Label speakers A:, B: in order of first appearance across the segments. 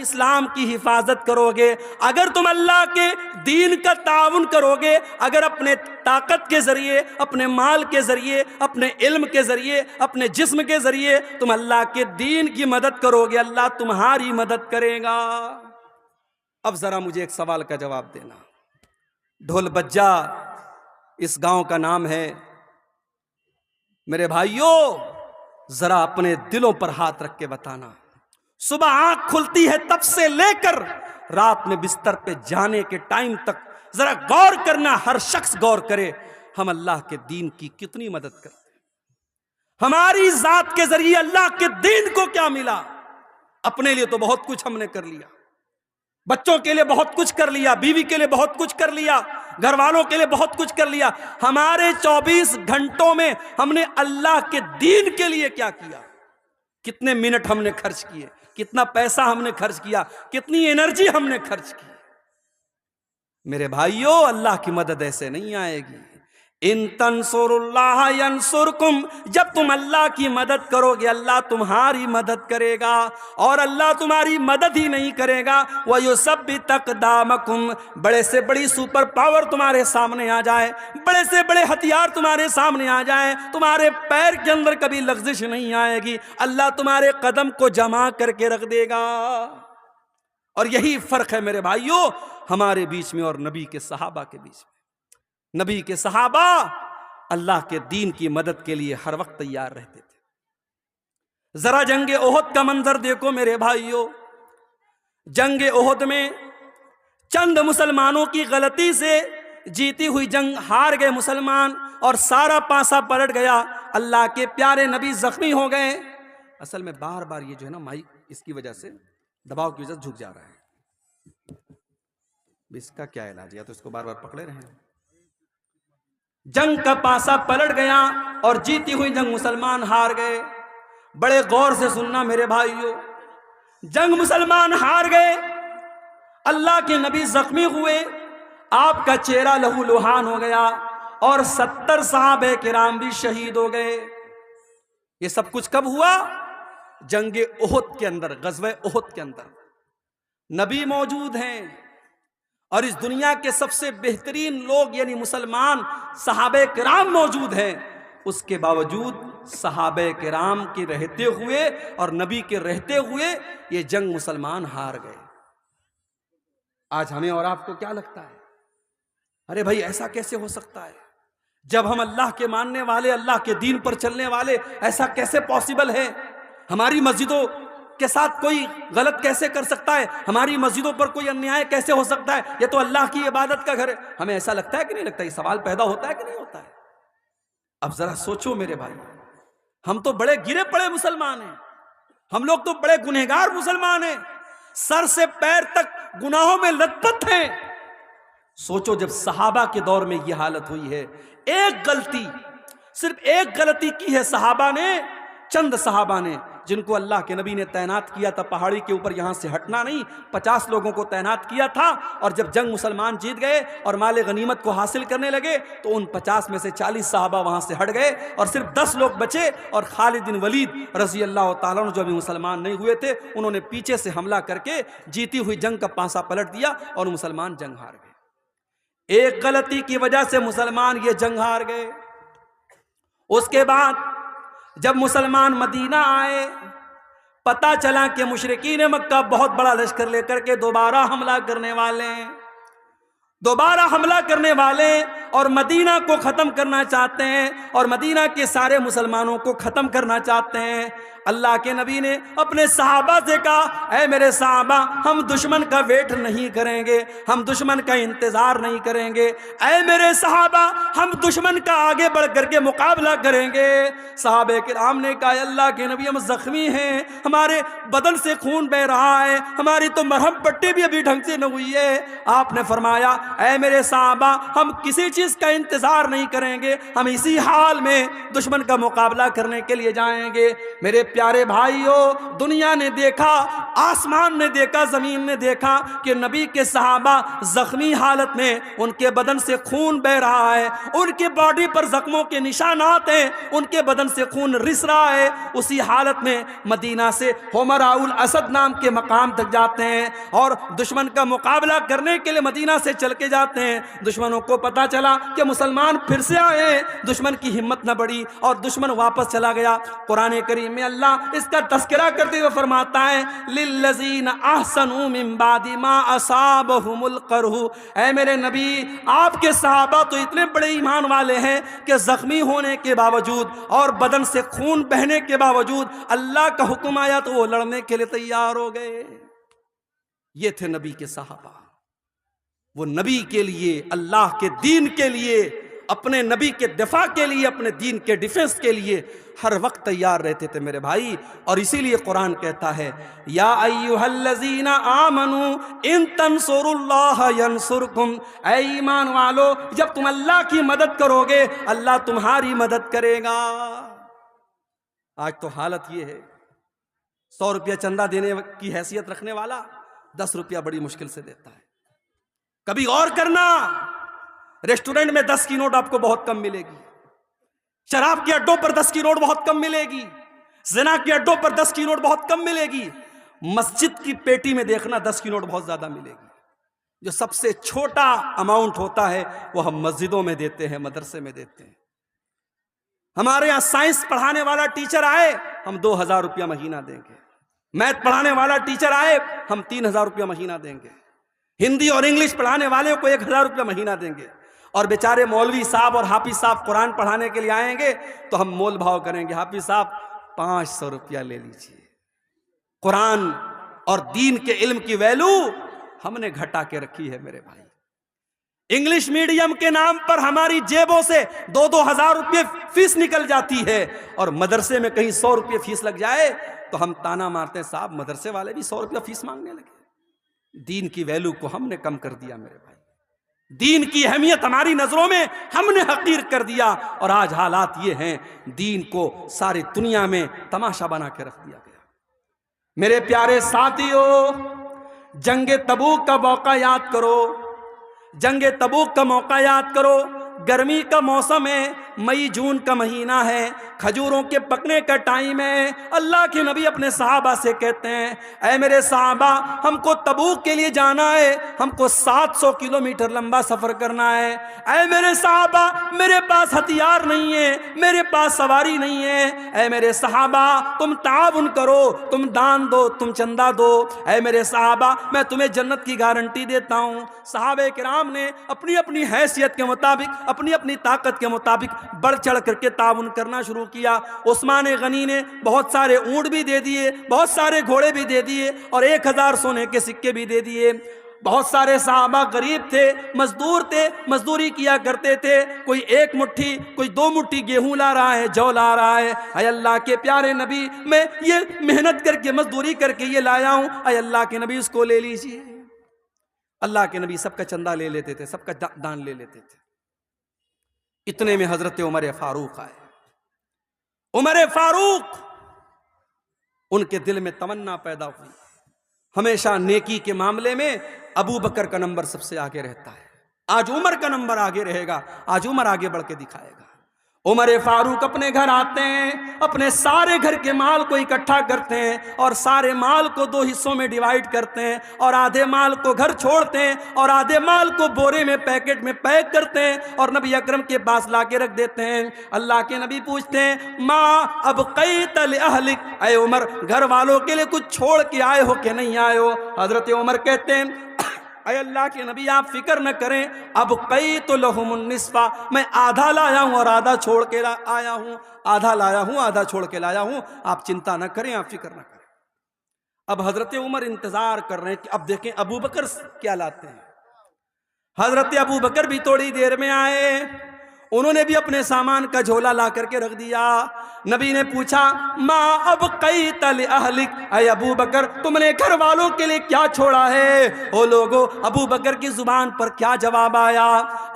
A: اسلام کی حفاظت کرو گے، اگر تم اللہ کے دین کا تعاون کرو گے، اگر اپنے طاقت کے ذریعے، اپنے مال کے ذریعے، اپنے علم کے ذریعے، اپنے جسم کے ذریعے تم اللہ کے دین کی مدد کرو گے، اللہ تمہاری مدد کرے گا۔ اب ذرا مجھے ایک سوال کا جواب دینا۔ ڈھول بجا اس گاؤں کا نام ہے۔ میرے بھائیوں، ذرا اپنے دلوں پر ہاتھ رکھ کے بتانا، صبح آنکھ کھلتی ہے تب سے لے کر رات میں بستر پہ جانے کے ٹائم تک ذرا غور کرنا، ہر شخص غور کرے، ہم اللہ کے دین کی کتنی مدد کرتے ہیں؟ ہماری ذات کے ذریعے اللہ کے دین کو کیا ملا؟ اپنے لیے تو بہت کچھ ہم نے کر لیا، بچوں کے لیے بہت کچھ کر لیا، بیوی کے لیے بہت کچھ کر لیا، گھر والوں کے لیے بہت کچھ کر لیا۔ ہمارے 24 گھنٹوں میں ہم نے اللہ کے دین کے لیے کیا کیا؟ کتنے منٹ ہم نے خرچ کیے، کتنا پیسہ ہم نے خرچ کیا، کتنی انرجی ہم نے خرچ کی؟ میرے بھائیوں، اللہ کی مدد ایسے نہیں آئے گی۔ ان تنصروا اللہ ینصرکم، جب تم اللہ کی مدد کرو گے اللہ تمہاری مدد کرے گا، اور اللہ تمہاری مدد ہی نہیں کرے گا وَيُثَبِّتْ أَقْدَامَكُمْ، بڑے سے بڑی سپر پاور تمہارے سامنے آ جائے، بڑے سے بڑے ہتھیار تمہارے سامنے آ جائیں، تمہارے پیر کے اندر کبھی لغزش نہیں آئے گی، اللہ تمہارے قدم کو جمع کر کے رکھ دے گا۔ اور یہی فرق ہے میرے بھائیوں ہمارے بیچ میں اور نبی کے صحابہ کے بیچ میں۔ نبی کے صحابہ اللہ کے دین کی مدد کے لیے ہر وقت تیار رہتے تھے۔ ذرا جنگ احد کا منظر دیکھو میرے بھائیوں۔ جنگ احد میں چند مسلمانوں کی غلطی سے جیتی ہوئی جنگ ہار گئے مسلمان، اور سارا پانسا پلٹ گیا، اللہ کے پیارے نبی زخمی ہو گئے۔ اصل میں بار بار یہ جو ہے نا مائک، اس کی وجہ سے دباؤ کی وجہ سے جھک جا رہا ہے، اس کا کیا علاج ہے؟ یا تو اس کو بار بار پکڑے رہیں۔ جنگ کا پاسا پلٹ گیا اور جیتی ہوئی جنگ مسلمان ہار گئے۔ بڑے غور سے سننا میرے بھائیوں، جنگ مسلمان ہار گئے، اللہ کے نبی زخمی ہوئے، آپ کا چہرہ لہو لہان ہو گیا، اور 70 صحابہ کرام بھی شہید ہو گئے۔ یہ سب کچھ کب ہوا؟ جنگ احد کے اندر، غزوہ احد کے اندر نبی موجود ہیں، اور اس دنیا کے سب سے بہترین لوگ یعنی مسلمان صحابہ کرام موجود ہیں، اس کے باوجود صحابہ کرام کے رہتے ہوئے اور نبی کے رہتے ہوئے یہ جنگ مسلمان ہار گئے۔ آج ہمیں اور آپ کو کیا لگتا ہے؟ ارے بھائی ایسا کیسے ہو سکتا ہے؟ جب ہم اللہ کے ماننے والے، اللہ کے دین پر چلنے والے، ایسا کیسے پاسبل ہے؟ ہماری مسجدوں کے ساتھ کوئی غلط کیسے کر سکتا ہے؟ ہماری مسجدوں پر کوئی انیائے کیسے ہو سکتا ہے؟ یہ تو اللہ کی عبادت کا گھر ہے۔ ہمیں ایسا لگتا ہے کہ نہیں لگتا؟ یہ سوال پیدا ہوتا ہے کہ نہیں ہوتا ہے؟ اب ذرا سوچو میرے بھائی، ہم تو بڑے گرے پڑے مسلمان ہیں، ہم لوگ تو بڑے گنہگار مسلمان ہیں، سر سے پیر تک گناہوں میں لت پت ہیں۔ سوچو جب صحابہ کے دور میں یہ حالت ہوئی ہے، ایک غلطی، صرف ایک غلطی کی ہے صحابہ نے، چند صحابہ نے، جن کو اللہ کے نبی نے تعینات کیا تھا پہاڑی کے اوپر، یہاں سے ہٹنا نہیں، 50 لوگوں کو تعینات کیا تھا، اور جب جنگ مسلمان جیت گئے اور مال غنیمت کو حاصل کرنے لگے تو ان 50 میں سے 40 صحابہ وہاں سے ہٹ گئے اور صرف 10 لوگ بچے، اور خالد بن ولید رضی اللہ تعالیٰ عنہ جو ابھی مسلمان نہیں ہوئے تھے، انہوں نے پیچھے سے حملہ کر کے جیتی ہوئی جنگ کا پانسا پلٹ دیا اور مسلمان جنگ ہار گئے۔ ایک غلطی کی وجہ سے مسلمان یہ جنگ ہار گئے۔ اس کے بعد جب مسلمان مدینہ آئے، پتا چلا کہ مشرکین مکہ بہت بڑا لشکر لے کر کے دوبارہ حملہ کرنے والے ہیں، دوبارہ حملہ کرنے والے، اور مدینہ کو ختم کرنا چاہتے ہیں، اور مدینہ کے سارے مسلمانوں کو ختم کرنا چاہتے ہیں۔ اللہ کے نبی نے اپنے صحابہ سے کہا، اے میرے صحابہ، ہم دشمن کا ویٹ نہیں کریں گے، ہم دشمن کا انتظار نہیں کریں گے، اے میرے صحابہ، ہم دشمن کا آگے بڑھ کر کے مقابلہ کریں گے۔ صحابہ کرام نے کہا، اللہ کے نبی ہم زخمی ہیں، ہمارے بدن سے خون بہ رہا ہے، ہماری تو مرہم پٹی بھی ابھی ڈھنگ سے نہ ہوئی ہے۔ آپ نے فرمایا، اے میرے صحابہ، ہم کسی چیز کا انتظار نہیں کریں گے، ہم اسی حال میں دشمن کا مقابلہ کرنے کے لیے جائیں گے۔ میرے پیارے بھائیوں، دنیا نے دیکھا، آسمان نے دیکھا، زمین نے دیکھا کہ نبی کے صحابہ زخمی حالت میں، ان کے بدن سے خون بہ رہا ہے، ان کے باڈی پر زخموں کے نشانات ہیں، ان کے بدن سے خون رس رہا ہے۔ اسی حالت میں مدینہ سے حمراء الاسد نام کے مقام تک جاتے ہیں اور دشمن کا مقابلہ کرنے کے لیے مدینہ سے چل کے جاتے ہیں۔ دشمنوں کو پتا چلا کہ مسلمان پھر سے آئے ہیں، دشمن کی ہمت نہ بڑھی اور دشمن واپس چلا گیا۔ قرآن کریم میں اللہ اس کا تذکرہ کرتے ہوئے فرماتا ہے للذین احسنوا من بعد ما اصابہم القرح، اے میرے نبی آپ کے صحابہ تو اتنے بڑے ایمان والے ہیں کہ زخمی ہونے کے باوجود اور بدن سے خون بہنے کے باوجود اللہ کا حکم آیا تو وہ لڑنے کے لیے تیار ہو گئے۔ یہ تھے نبی کے صحابہ، وہ نبی کے لیے، اللہ کے دین کے لیے، اپنے نبی کے دفاع کے لیے، اپنے دین کے ڈیفنس کے لیے ہر وقت تیار رہتے تھے میرے بھائی۔ اور اسی لیے قرآن کہتا ہے یا ایھا الذین آمنوا ان تنصروا اللہ ینصرکم، اے ایمان والو جب تم اللہ کی مدد کرو گے اللہ تمہاری مدد کرے گا۔ آج تو حالت یہ ہے 100 روپیہ چندہ دینے کی حیثیت رکھنے والا 10 روپیہ بڑی مشکل سے دیتا ہے۔ کبھی غور کرنا، ریسٹورنٹ میں 10 کی نوٹ آپ کو بہت کم ملے گی، شراب کے اڈوں پر 10 کی نوٹ بہت کم ملے گی، زنا کے اڈوں پر 10 کی نوٹ بہت کم ملے گی، مسجد کی پیٹی میں دیکھنا 10 کی نوٹ بہت زیادہ ملے گی۔ جو سب سے چھوٹا اماؤنٹ ہوتا ہے وہ ہم مسجدوں میں دیتے ہیں، مدرسے میں دیتے ہیں۔ ہمارے یہاں سائنس پڑھانے والا ٹیچر آئے ہم 2000 روپیہ مہینہ دیں گے، میتھ پڑھانے والا ٹیچر آئے ہم 3000 روپیہ مہینہ دیں گے، ہندی اور انگلش پڑھانے والے کو 1000 روپیہ مہینہ دیں گے، اور بیچارے مولوی صاحب اور حافظ صاحب قرآن پڑھانے کے لیے آئیں گے تو ہم مول بھاؤ کریں گے، حافظ صاحب 500 روپیہ لے لیجیے۔ قرآن اور دین کے علم کی ویلو ہم نے گھٹا کے رکھی ہے میرے بھائی۔ انگلش میڈیم کے نام پر ہماری جیبوں سے 2-2 ہزار روپے فیس نکل جاتی ہے، اور مدرسے میں کہیں 100 روپے فیس لگ جائے تو ہم تانا مارتے ہیں صاحب مدرسے والے بھی 100 روپیہ فیس مانگنے لگے۔ دین کی ویلو کو ہم نے کم کر دیا میرے بھائی، دین کی اہمیت ہماری نظروں میں ہم نے حقیر کر دیا، اور آج حالات یہ ہیں دین کو ساری دنیا میں تماشا بنا کے رکھ دیا گیا۔ میرے پیارے ساتھیو، جنگ تبوک کا موقع یاد کرو، جنگ تبوک کا موقع یاد کرو۔ گرمی کا موسم ہے، مئی جون کا مہینہ ہے، کھجوروں کے پکنے کا ٹائم ہے۔ اللہ کے نبی اپنے صحابہ سے کہتے ہیں اے میرے صحابہ ہم کو تبوک کے لیے جانا ہے، ہم کو 700 کلومیٹر لمبا سفر کرنا ہے۔ اے میرے صحابہ میرے پاس ہتھیار نہیں ہے، میرے پاس سواری نہیں ہے۔ اے میرے صحابہ تم تعاون کرو، تم دان دو، تم چندہ دو۔ اے میرے صحابہ میں تمہیں جنت کی گارنٹی دیتا ہوں۔ صحابہ کرام نے اپنی اپنی حیثیت کے مطابق، اپنی اپنی طاقت کے مطابق بڑھ چڑھ کر کے تعاون کرنا شروع کیا۔ عثمان غنی نے بہت سارے اونٹ بھی دے دیے، بہت سارے گھوڑے بھی دے دیے، اور 1000 سونے کے سکے بھی دے دیے۔ بہت سارے صحابہ غریب تھے، مزدور تھے، مزدوری کیا کرتے تھے، کوئی 1 مٹھی کوئی 2 مٹھی گیہوں لا رہا ہے، جو لا رہا ہے۔ اے اللہ کے پیارے نبی میں یہ محنت کر کے مزدوری کر کے یہ لایا ہوں، اے اللہ کے نبی اس کو لے لیجیے۔ اللہ کے نبی سب کا چندہ لے لیتے تھے، سب کا دان لے لیتے تھے۔ اتنے میں حضرت عمر فاروق آئے۔ عمر فاروق، ان کے دل میں تمنا پیدا ہوئی، ہمیشہ نیکی کے معاملے میں ابو بکر کا نمبر سب سے آگے رہتا ہے، آج عمر کا نمبر آگے رہے گا، آج عمر آگے بڑھ کے دکھائے گا۔ عمر فاروق اپنے گھر آتے ہیں، اپنے سارے گھر کے مال کو اکٹھا کرتے ہیں اور سارے مال کو 2 حصوں میں ڈیوائیڈ کرتے ہیں، اور آدھے مال کو گھر چھوڑتے ہیں اور آدھے مال کو بورے میں پیکٹ میں پیک کرتے ہیں اور نبی اکرم کے پاس لا کے رکھ دیتے ہیں۔ اللہ کے نبی پوچھتے ہیں ماں ابقیت لأہلک، اے عمر گھر والوں کے لیے کچھ چھوڑ کے آئے ہو کہ نہیں آئے ہو؟ حضرت عمر کہتے ہیں اے اللہ کے نبی آپ فکر نہ کریں، ابقیت لہم النصف، میں آدھا لایا ہوں اور آدھا چھوڑ کے آیا ہوں، آدھا لایا ہوں آدھا چھوڑ کے لایا ہوں، آپ چنتا نہ کریں، آپ فکر نہ کریں۔ اب حضرت عمر انتظار کر رہے ہیں کہ اب دیکھیں ابو بکر کیا لاتے ہیں۔ حضرت ابو بکر بھی تھوڑی دیر میں آئے۔ انہوں نے بھی اپنے سامان کا جھولا لا کر کے رکھ دیا. نبی نے پوچھا ما ابقیت لأہلک، اے ابو بکر تم نے گھر والوں کے لیے کیا چھوڑا ہے؟ او لوگو، ابو بکر کی زبان پر کیا جواب آیا؟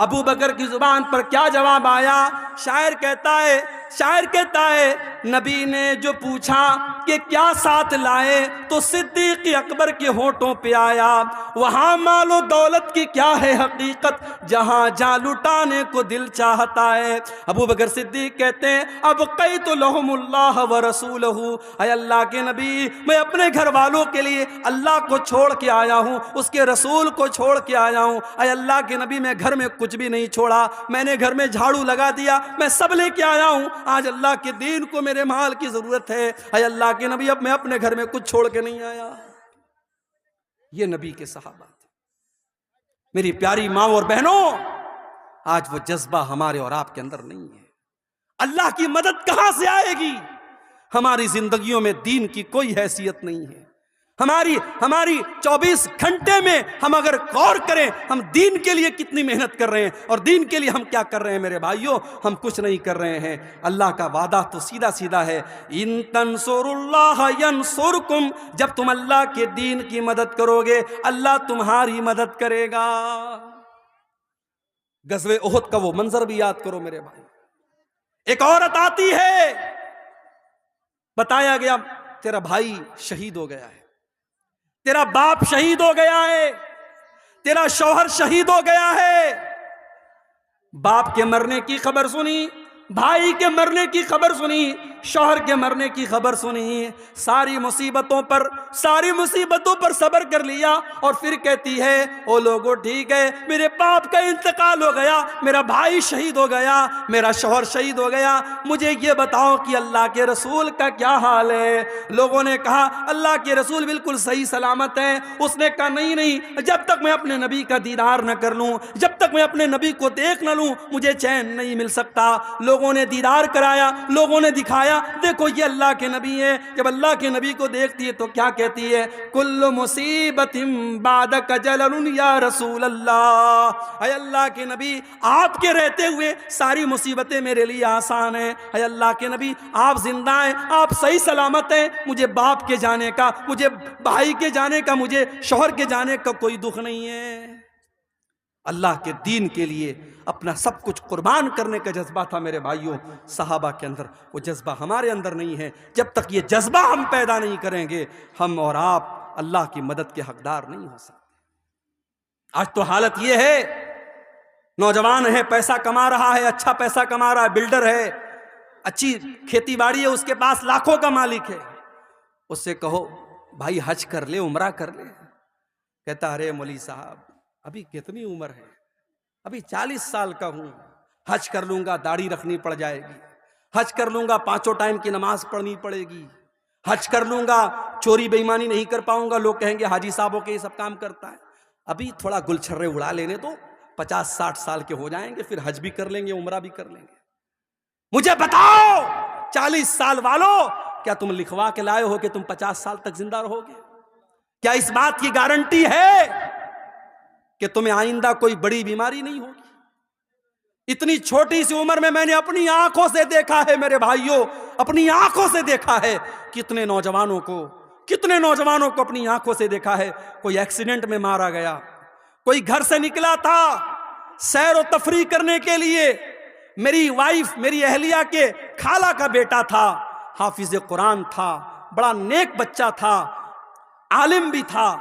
A: ابو بکر کی زبان پر کیا جواب آیا؟ شاعر کہتا ہے نبی نے جو پوچھا کہ کیا ساتھ لائے تو صدیق اکبر کے ہونٹوں پہ آیا وہاں مال و دولت کی کیا ہے حقیقت، جہاں جا لٹانے کو دل چاہتا ہے. ابو بکر صدیق کہتے ہیں ابقیت لہم اللہ ورسولہ، اے اللہ کے نبی میں اپنے گھر والوں کے لیے اللہ کو چھوڑ کے آیا ہوں، اس کے رسول کو چھوڑ کے آیا ہوں. اے اللہ کے نبی میں گھر میں کچھ بھی نہیں چھوڑا، میں نے گھر میں جھاڑو لگا دیا، میں سب لے کے آیا ہوں. آج اللہ کے دین کو میرے مال کی ضرورت ہے. اے اللہ کے نبی اب میں اپنے گھر میں کچھ چھوڑ کے نہیں آیا. یہ نبی کے صحابہ تھے. میری پیاری ماں اور بہنوں، آج وہ جذبہ ہمارے اور آپ کے اندر نہیں ہے. اللہ کی مدد کہاں سے آئے گی؟ ہماری زندگیوں میں دین کی کوئی حیثیت نہیں ہے. ہماری 24 گھنٹے میں ہم اگر غور کریں ہم دین کے لیے کتنی محنت کر رہے ہیں اور دین کے لیے ہم کیا کر رہے ہیں میرے بھائیوں، ہم کچھ نہیں کر رہے ہیں. اللہ کا وعدہ تو سیدھا سیدھا ہے، ان تنصروا اللہ ینصرکم، جب تم اللہ کے دین کی مدد کرو گے اللہ تمہاری مدد کرے گا. غزوہ احد کا وہ منظر بھی یاد کرو میرے بھائی. ایک عورت آتی ہے، بتایا گیا تیرا بھائی شہید ہو گیا ہے، تیرا باپ شہید ہو گیا ہے، تیرا شوہر شہید ہو گیا ہے. باپ کے مرنے کی خبر سنی، بھائی کے مرنے کی خبر سنی، شوہر کے مرنے کی خبر سنی، ساری مصیبتوں پر صبر کر لیا اور پھر کہتی ہے او لوگو ٹھیک ہے میرے باپ کا انتقال ہو گیا، میرا بھائی شہید ہو گیا، میرا شوہر شہید ہو گیا، مجھے یہ بتاؤ کہ اللہ کے رسول کا کیا حال ہے؟ لوگوں نے کہا اللہ کے رسول بالکل صحیح سلامت ہیں. اس نے کہا نہیں، جب تک میں اپنے نبی کا دیدار نہ کر لوں، جب تک میں اپنے نبی کو دیکھ نہ لوں مجھے چین نہیں مل سکتا. لوگوں نے دیدار کرایا، لوگوں نے دکھایا دیکھو یہ اللہ کے نبی ہیں. جب اللہ کے نبی کو دیکھتی ہے تو کیا کہتی ہے؟ کل مصیبت بعدک جلل یا رسول اللہ، اے اللہ کے نبی آپ کے رہتے ہوئے ساری مصیبتیں میرے لیے آسان ہیں. اے اللہ کے نبی آپ زندہ ہیں، آپ صحیح سلامت ہیں، مجھے باپ کے جانے کا، مجھے بھائی کے جانے کا، مجھے شوہر کے جانے کا کوئی دکھ نہیں ہے. اللہ کے دین کے لیے اپنا سب کچھ قربان کرنے کا جذبہ تھا میرے بھائیوں صحابہ کے اندر. وہ جذبہ ہمارے اندر نہیں ہے. جب تک یہ جذبہ ہم پیدا نہیں کریں گے ہم اور آپ اللہ کی مدد کے حقدار نہیں ہو سکتے. آج تو حالت یہ ہے، نوجوان ہے، پیسہ کما رہا ہے، اچھا پیسہ کما رہا ہے، بلڈر ہے، اچھی کھیتی باڑی ہے، اس کے پاس لاکھوں کا مالک ہے. اس سے کہو بھائی حج کر لے، عمرہ کر لے، کہتا ارے مولوی صاحب ابھی کتنی عمر ہے، ابھی 40 سال کا ہوں، حج کر لوں گا داڑھی رکھنی پڑ جائے گی، حج کر لوں گا 5 ٹائم کی نماز پڑھنی پڑے گی، حج کر لوں گا چوری بے ایمانی نہیں کر پاؤں گا، لوگ کہیں گے حاجی صاحبوں کے یہ سب کام کرتا ہے. ابھی تھوڑا گل چھرے اڑا لینے تو 50-60 سال کے ہو جائیں گے، پھر حج بھی کر لیں گے، عمرہ بھی کر لیں گے. مجھے بتاؤ 40 سال والوں، کیا تم لکھوا کے لائے ہو کہ تم 50 سال تک زندہ رہو گے؟ کیا اس بات کی گارنٹی ہے کہ تمہیں آئندہ کوئی بڑی بیماری نہیں ہوگی؟ اتنی چھوٹی سی عمر میں نے اپنی آنکھوں سے دیکھا ہے میرے بھائیوں، اپنی آنکھوں سے دیکھا ہے کتنے نوجوانوں کو اپنی آنکھوں سے دیکھا ہے. کوئی ایکسیڈنٹ میں مارا گیا، کوئی گھر سے نکلا تھا سیر و تفریح کرنے کے لیے، میری وائف میری اہلیہ کے خالہ کا بیٹا تھا، حافظ قرآن تھا، بڑا نیک بچہ تھا، عالم بھی تھا،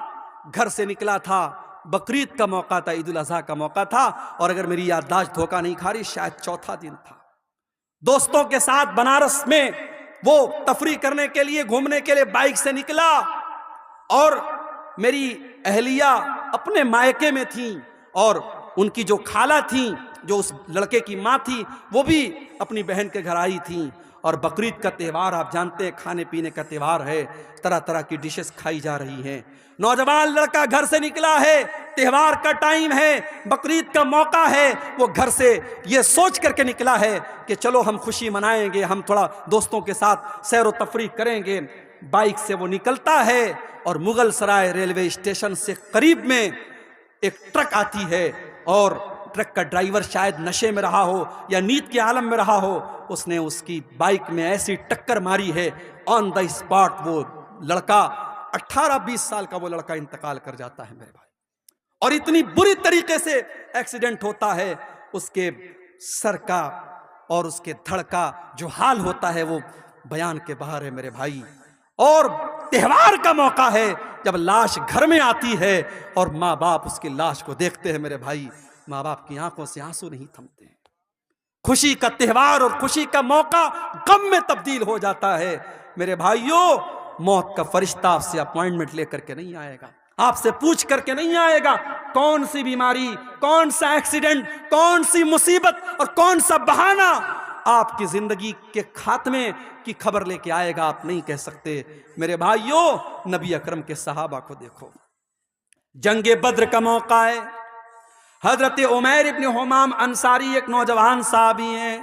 A: گھر سے نکلا تھا، بقرعید کا موقع تھا، عید الاضحیٰ کا موقع تھا، اور اگر میری یادداشت دھوکہ نہیں کھا رہی شاید 4تھا دن تھا. دوستوں کے ساتھ بنارس میں وہ تفریح کرنے کے لیے گھومنے کے لیے بائک سے نکلا، اور میری اہلیہ اپنے مائکے میں تھیں، اور ان کی جو خالہ تھیں جو اس لڑکے کی ماں تھی وہ بھی اپنی بہن کے گھر آئی تھیں. اور بقرعید کا تہوار آپ جانتے ہیں کھانے پینے کا تہوار ہے، طرح طرح کی ڈشز کھائی جا رہی ہیں. نوجوان لڑکا گھر سے نکلا ہے، تہوار کا ٹائم ہے، بقرعید کا موقع ہے، وہ گھر سے یہ سوچ کر کے نکلا ہے کہ چلو ہم خوشی منائیں گے، ہم تھوڑا دوستوں کے ساتھ سیر و تفریح کریں گے. بائک سے وہ نکلتا ہے اور مغل سرائے ریلوے اسٹیشن سے قریب میں ایک ٹرک آتی ہے اور ٹرک کا ڈرائیور شاید نشے میں رہا ہو یا نیند کے عالم میں رہا ہو، اس نے اس کی بائک میں ایسی ٹکر ماری ہے، آن دا اسپاٹ وہ لڑکا 18-20 سال کا وہ لڑکا انتقال کر جاتا ہے میرے بھائی. اور اتنی بری طریقے سے ایکسیڈنٹ ہوتا ہے، اس کے سر کا اور اس کے دھڑ کا جو حال ہوتا ہے وہ بیان کے باہر ہے میرے بھائی. اور تہوار کا موقع ہے جب لاش گھر میں آتی ہے اور ماں باپ اس کی لاش کو دیکھتے ہیں میرے بھائی، ماں باپ کی آنکھوں سے آنسو نہیں تھمتے. خوشی کا تہوار اور خوشی کا موقع غم میں تبدیل ہو جاتا ہے میرے بھائیوں. موت کا فرشتہ آپ سے اپوائنٹمنٹ لے کر کے نہیں آئے گا، آپ سے پوچھ کر کے نہیں آئے گا کون سی بیماری، کون سا ایکسیڈنٹ، کون سی مصیبت اور کون سا بہانہ آپ کی زندگی کے خاتمے کی خبر لے کے آئے گا، آپ نہیں کہہ سکتے. میرے بھائیوں، نبی اکرم کے صحابہ کو دیکھو، جنگ بدر کا موقع ہے. حضرت عمیر ابن حمام انصاری ایک نوجوان صحابی ہیں،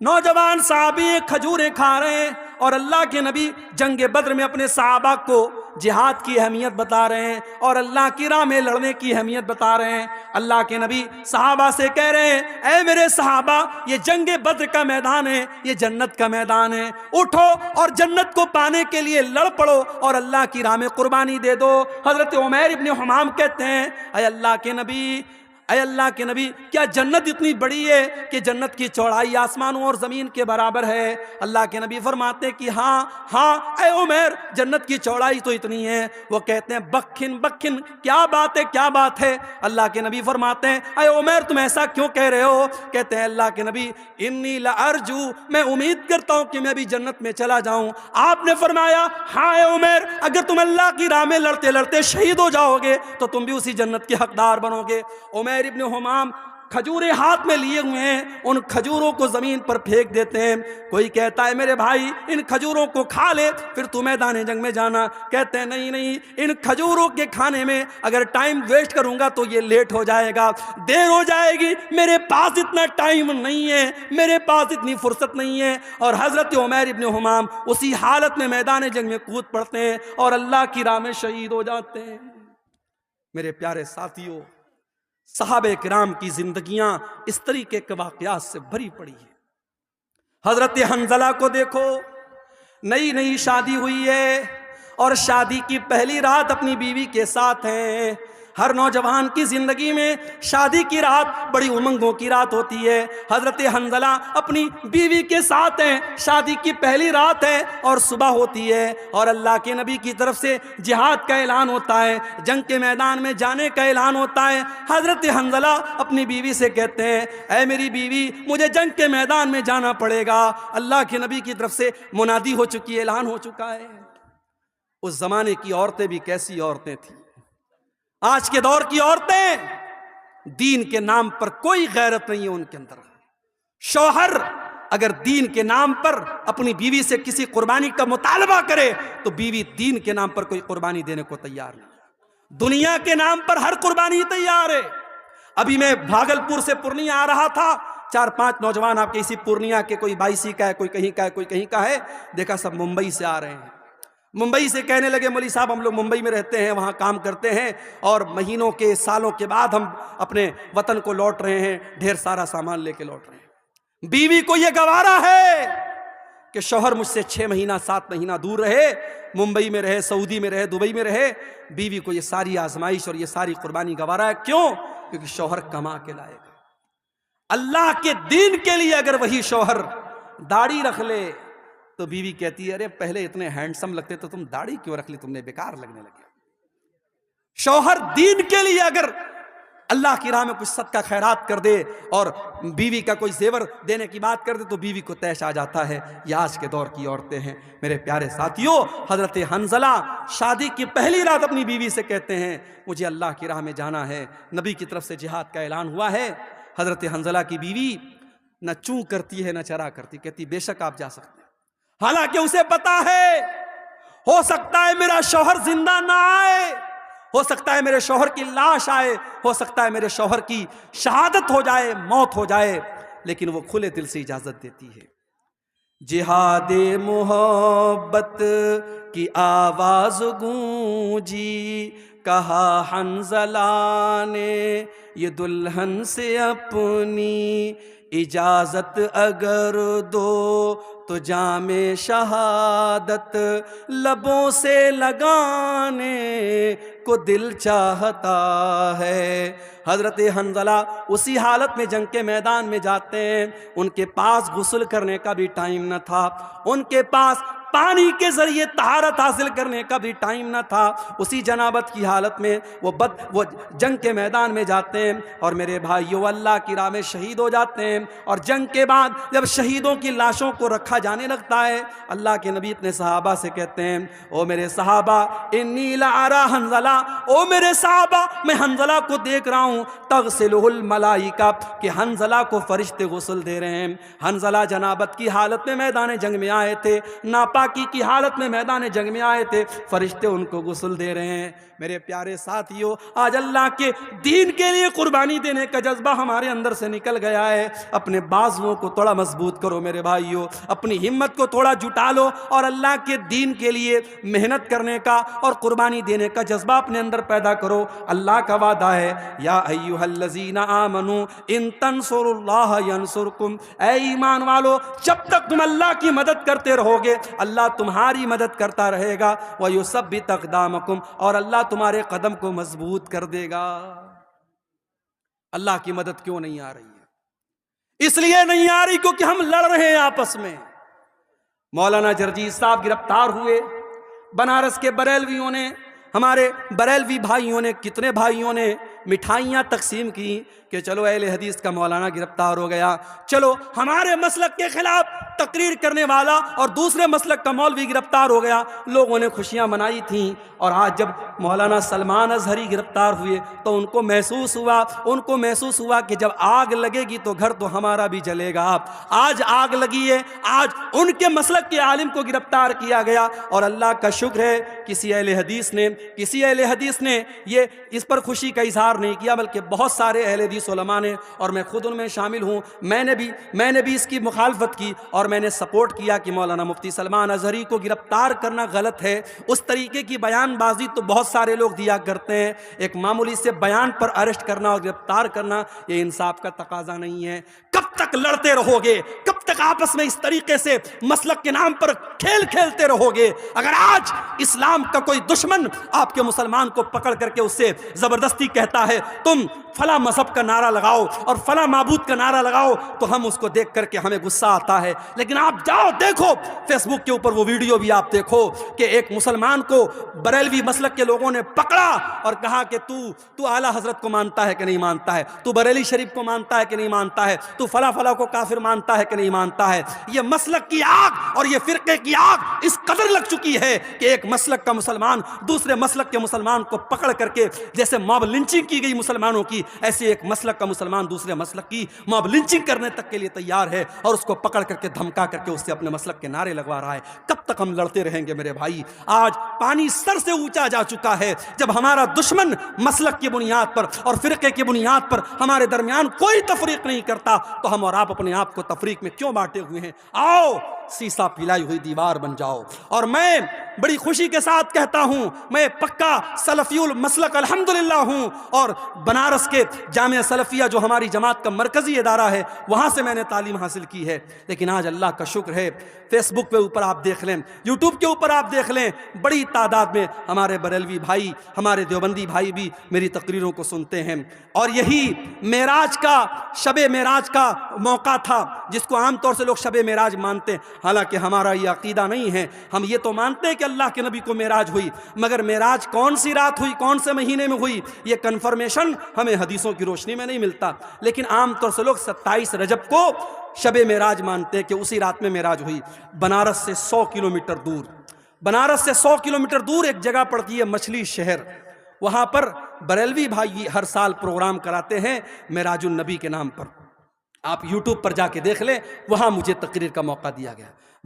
A: نوجوان صحابی کھجوریں کھا رہے ہیں اور اللہ کے نبی جنگ بدر میں اپنے صحابہ کو جہاد کی اہمیت بتا رہے ہیں اور اللہ کی راہ میں لڑنے کی اہمیت بتا رہے ہیں. اللہ کے نبی صحابہ سے کہہ رہے ہیں، اے میرے صحابہ، یہ جنگ بدر کا میدان ہے، یہ جنت کا میدان ہے، اٹھو اور جنت کو پانے کے لیے لڑ پڑو اور اللہ کی راہ میں قربانی دے دو. حضرت عمیر ابن حمام کہتے ہیں، اے اللہ کے نبی، اے اللہ کے نبی، کیا جنت اتنی بڑی ہے کہ جنت کی چوڑائی آسمانوں اور زمین کے برابر ہے؟ اللہ کے نبی فرماتے ہیں کہ ہاں ہاں اے عمیر، جنت کی چوڑائی تو اتنی ہے. وہ کہتے ہیں بکھن بکھن، کیا بات ہے، کیا بات ہے؟ اللہ کے نبی فرماتے ہیں، اے عمیر تم ایسا کیوں کہہ رہے ہو؟ کہتے ہیں اللہ کے نبی، انی لارجو، میں امید کرتا ہوں کہ میں بھی جنت میں چلا جاؤں. آپ نے فرمایا، ہاں اے عمیر، اگر تم اللہ کی راہ میں لڑتے لڑتے شہید ہو جاؤ گے تو تم بھی اسی جنت کے حقدار بنو گے. عمیر ابن حمام کھجوریں ہاتھ میں لیے ہوئے ہیں، ان کھجوروں کو زمین پر پھینک دیتے ہیں. کوئی کہتا ہے میرے بھائی ان کھجوروں کو کھا لے پھر تو میدان جنگ میں جانا. کہتے ہیں نہیں نہیں، ان کھجوروں کے کھانے میں اگر ٹائم ویسٹ کروں گا تو یہ لیٹ ہو جائے گا، دیر ہو جائے گی، میرے پاس اتنا ٹائم نہیں ہے، میرے پاس اتنی فرصت نہیں ہے. اور حضرت عمیر ابن حمام اسی حالت میں میدان جنگ میں کود پڑتے ہیں اور اللہ کی راہ میں شہید ہو جاتے ہیں. میرے پیارے ساتھیوں، صحابہ کرام کی زندگیاں اس طریقے کے واقعات سے بھری پڑی ہیں. حضرت حنظلہ کو دیکھو، نئی نئی شادی ہوئی ہے اور شادی کی پہلی رات اپنی بیوی کے ساتھ ہیں. ہر نوجوان کی زندگی میں شادی کی رات بڑی امنگوں کی رات ہوتی ہے. حضرت حنظلہ اپنی بیوی کے ساتھ ہیں، شادی کی پہلی رات ہے اور صبح ہوتی ہے اور اللہ کے نبی کی طرف سے جہاد کا اعلان ہوتا ہے، جنگ کے میدان میں جانے کا اعلان ہوتا ہے. حضرت حنظلہ اپنی بیوی سے کہتے ہیں، اے میری بیوی، مجھے جنگ کے میدان میں جانا پڑے گا. اللہ کے نبی کی طرف سے منادی ہو چکی ہے، اعلان ہو چکا ہے. اس زمانے کی عورتیں بھی کیسی عورتیں تھیں. آج کے دور کی عورتیں، دین کے نام پر کوئی غیرت نہیں ہے ان کے اندر. شوہر اگر دین کے نام پر اپنی بیوی سے کسی قربانی کا مطالبہ کرے تو بیوی دین کے نام پر کوئی قربانی دینے کو تیار نہیں. دنیا کے نام پر ہر قربانی تیار ہے. ابھی میں بھاگلپور سے پورنیہ آ رہا تھا، 4-5 نوجوان آپ کے اسی پورنیہ کے، کوئی 22 کا ہے، کوئی کہیں کا ہے، کوئی کہیں کا ہے، دیکھا سب ممبئی سے آ رہے ہیں. ممبئی سے کہنے لگے، مولوی صاحب ہم لوگ ممبئی میں رہتے ہیں، وہاں کام کرتے ہیں اور مہینوں کے سالوں کے بعد ہم اپنے وطن کو لوٹ رہے ہیں، ڈھیر سارا سامان لے کے لوٹ رہے ہیں. بیوی کو یہ گوارا ہے کہ شوہر مجھ سے 6 مہینہ 7 مہینہ دور رہے، ممبئی میں رہے، سعودی میں رہے، دبئی میں رہے. بیوی کو یہ ساری آزمائش اور یہ ساری قربانی گوارا ہے. کیوں؟ کیونکہ شوہر کما کے لائے گا. اللہ کے دین کے لیے اگر وہی شوہر داڑھی رکھ لے تو بیوی کہتی ہے، ارے پہلے اتنے ہینڈسم لگتے تو تم داڑھی کیوں رکھ لی، تم نے بیکار لگنے لگے. شوہر دین کے لیے اگر اللہ کی راہ میں کچھ صدقہ خیرات کر دے اور بیوی کا کوئی زیور دینے کی بات کر دے تو بیوی کو تیش آ جاتا ہے. یہ آج کے دور کی عورتیں ہیں. میرے پیارے ساتھیوں، حضرت حنظلہ شادی کی پہلی رات اپنی بیوی سے کہتے ہیں، مجھے اللہ کی راہ میں جانا ہے، نبی کی طرف سے جہاد کا اعلان ہوا ہے. حضرت حنظلہ کی بیوی نہ چوں کرتی ہے نہ چرا کرتی، کہتی بے شک آپ جا سکتے ہیں. حالانکہ اسے پتا ہے ہو سکتا ہے میرا شوہر زندہ نہ آئے، ہو سکتا ہے میرے شوہر کی لاش آئے، ہو سکتا ہے میرے شوہر کی شہادت ہو جائے، موت ہو جائے، لیکن وہ کھلے دل سے اجازت دیتی ہے. جہاد محبت کی آواز گونجی، کہا حنظلہ نے یہ دلہن سے اپنی اجازت اگر دو تو جام شہادت لبوں سے لگانے کو دل چاہتا ہے۔ حضرت حنظلہ اسی حالت میں جنگ کے میدان میں جاتے ہیں، ان کے پاس غسل کرنے کا بھی ٹائم نہ تھا، ان کے پاس پانی کے ذریعے طہارت حاصل کرنے کا بھی ٹائم نہ تھا۔ اسی جنابت کی حالت میں وہ جنگ کے میدان میں جاتے ہیں اور میرے بھائیوں اللہ کی راہ میں شہید ہو جاتے ہیں۔ اور جنگ کے بعد جب شہیدوں کی لاشوں کو رکھا جانے لگتا ہے، اللہ کے نبی اپنے صحابہ سے کہتے ہیں او میرے صحابہ انی لارا حنظلہ، او میرے صحابہ میں حنظلہ کو دیکھ رہا ہوں تغسلہ الملائکہ کہ حنظلہ کو فرشتے غسل دے رہے ہیں۔ حنظلہ جنابت کی حالت میں میدان جنگ میں آئے تھے، ناپاکی کی حالت میں میدان جنگ میں آئے تھے، فرشتے ان کو غسل دے رہے ہیں۔ میرے پیارے ساتھیوں، آج اللہ کے دین کے لیے قربانی دینے کا جذبہ ہمارے اندر سے نکل گیا ہے۔ اپنے بازوؤں کو تھوڑا مضبوط کرو میرے بھائیوں، اپنی ہمت کو تھوڑا جٹا لو اور اللہ کے دین کے لیے محنت کرنے کا اور قربانی دینے کا جذبہ اپنے اندر پیدا کرو۔ اللہ کا وعدہ ہے یا ایھا الذین آمنوا ان تنصروا اللہ ینصرکم، اے ایمان والو جب تک تم اللہ کی مدد کرتے رہو گے اللہ تمہاری مدد کرتا رہے گا، وَيُثَبِّتْ أَقْدَامَكُمْ، اور اللہ تمہارے قدم کو مضبوط کر دے گا۔ اللہ کی مدد کیوں نہیں آ رہی ہے؟ اس لیے نہیں آ رہی کیونکہ ہم لڑ رہے ہیں آپس میں۔ مولانا جرجیت صاحب گرفتار ہوئے، بنارس کے بریلویوں نے، ہمارے بریلوی بھائیوں نے، کتنے بھائیوں نے مٹھائیاں تقسیم کی کہ چلو اہل حدیث کا مولانا گرفتار ہو گیا، چلو ہمارے مسلک کے خلاف تقریر کرنے والا اور دوسرے مسلک کا مولوی گرفتار ہو گیا۔ لوگوں نے خوشیاں منائی تھیں، اور آج جب مولانا سلمان اظہری گرفتار ہوئے تو ان کو محسوس ہوا کہ جب آگ لگے گی تو گھر تو ہمارا بھی جلے گا۔ آج آگ لگی ہے، آج ان کے مسلک کے عالم کو گرفتار کیا گیا، اور اللہ کا شکر ہے کسی اہل حدیث نے یہ اس پر خوشی کا اظہار نہیں کیا، بلکہ بہت سارے اہل حدیث علماء نے، اور میں خود ان میں شامل ہوں، میں نے بھی اس کی مخالفت کی اور میں نے سپورٹ کیا کہ مولانا مفتی سلمان اظہری کو گرفتار کرنا غلط ہے۔ اس طریقے کی بیان بازی تو بہت سارے لوگ دیا کرتے ہیں، ایک معمولی سے بیان پر اریسٹ کرنا اور گرفتار کرنا یہ انصاف کا تقاضا نہیں ہے۔ کب تک لڑتے رہو گے؟ کب تک آپس میں اس طریقے سے مسلک کے نام پر کھیل کھیلتے رہو گے؟ اگر آج اسلام کا کوئی دشمن آپ کے مسلمان کو پکڑ کر کے اس سے زبردستی کہتا ہے تم فلاں مذہب کا نعرہ لگاؤ اور فلاں معبود کا نعرہ لگاؤ، تو ہم اس کو دیکھ کر کے ہمیں غصہ آتا ہے۔ لیکن آپ جاؤ دیکھو فیس بک کے اوپر وہ ویڈیو بھی آپ دیکھو کہ ایک مسلمان کو بریلوی مسلک کے لوگوں نے پکڑا اور کہا کہ تو اعلیٰ حضرت کو مانتا ہے کہ نہیں مانتا ہے، تو بریلی شریف کو مانتا ہے کہ نہیں مانتا ہے، تو فلاں کو کافر مانتا ہے کہ نہیں مانتا ہے۔ یہ مسلک کی آگ اور یہ فرقے کی آگ اس قدر لگ چکی ہے کہ ایک مسلک کا مسلمان دوسرے مسلک کے مسلمان کو پکڑ کر کے، جیسے موب لنچنگ کی گئی مسلمانوں کی، ایسے ایک مسلک کا مسلمان دوسرے مسلک کی موب لنچنگ کرنے تک کے لیے تیار ہے، اور اس کو پکڑ کر کے دھمکا کر کے اس سے اپنے مسلک کے نعرے لگوا رہا ہے۔ کب تک ہم لڑتے رہیں گے میرے بھائی؟ آج پانی سر سے اونچا جا چکا ہے۔ جب ہمارا دشمن مسلک کی بنیاد پر اور فرقے کی بنیاد پر ہمارے درمیان کوئی تفریق نہیں کرتا تو ہم اور آپ اپنے آپ کو تفریق میں کیوں بانٹے ہوئے ہیں؟ آؤ سیسا پلائی ہوئی دیوار بن جاؤ۔ اور میں بڑی خوشی کے ساتھ کہتا ہوں میں پکا سلفی المسلک الحمدللہ ہوں، اور بنارس کے جامعہ سلفیہ جو ہماری جماعت کا مرکزی ادارہ ہے وہاں سے میں نے تعلیم حاصل کی ہے۔ لیکن آج اللہ کا شکر ہے فیس بک پہ اوپر آپ دیکھ لیں، یوٹیوب کے اوپر آپ دیکھ لیں، بڑی تعداد میں ہمارے بریلوی بھائی، ہمارے دیوبندی بھائی بھی میری تقریروں کو سنتے ہیں۔ اور یہی شب معراج کا موقع تھا، جس کو عام طور سے لوگ شب معراج مانتے ہیں، حالانکہ ہمارا یہ عقیدہ نہیں ہے۔ ہم یہ تو مانتے ہیں کہ اللہ کے نبی کو معراج ہوئی، مگر معراج کون سی رات ہوئی، کون سے مہینے میں ہوئی، یہ کنفرمیشن ہمیں حدیثوں کی روشنی میں نہیں ملتا۔ لیکن عام طور سے لوگ 27 رجب کو شب معراج مانتے ہیں کہ اسی رات میں معراج ہوئی۔ بنارس سے 100 کلومیٹر دور ایک جگہ پڑتی ہے مچھلی شہر، وہاں پر بریلوی بھائی ہر سال پروگرام کراتے ہیں معراج النبی کے نام پر۔ آپ یوٹیوب پر جا کے دیکھ لیں، وہاں مجھے تقریر کا موقع دیا گیا۔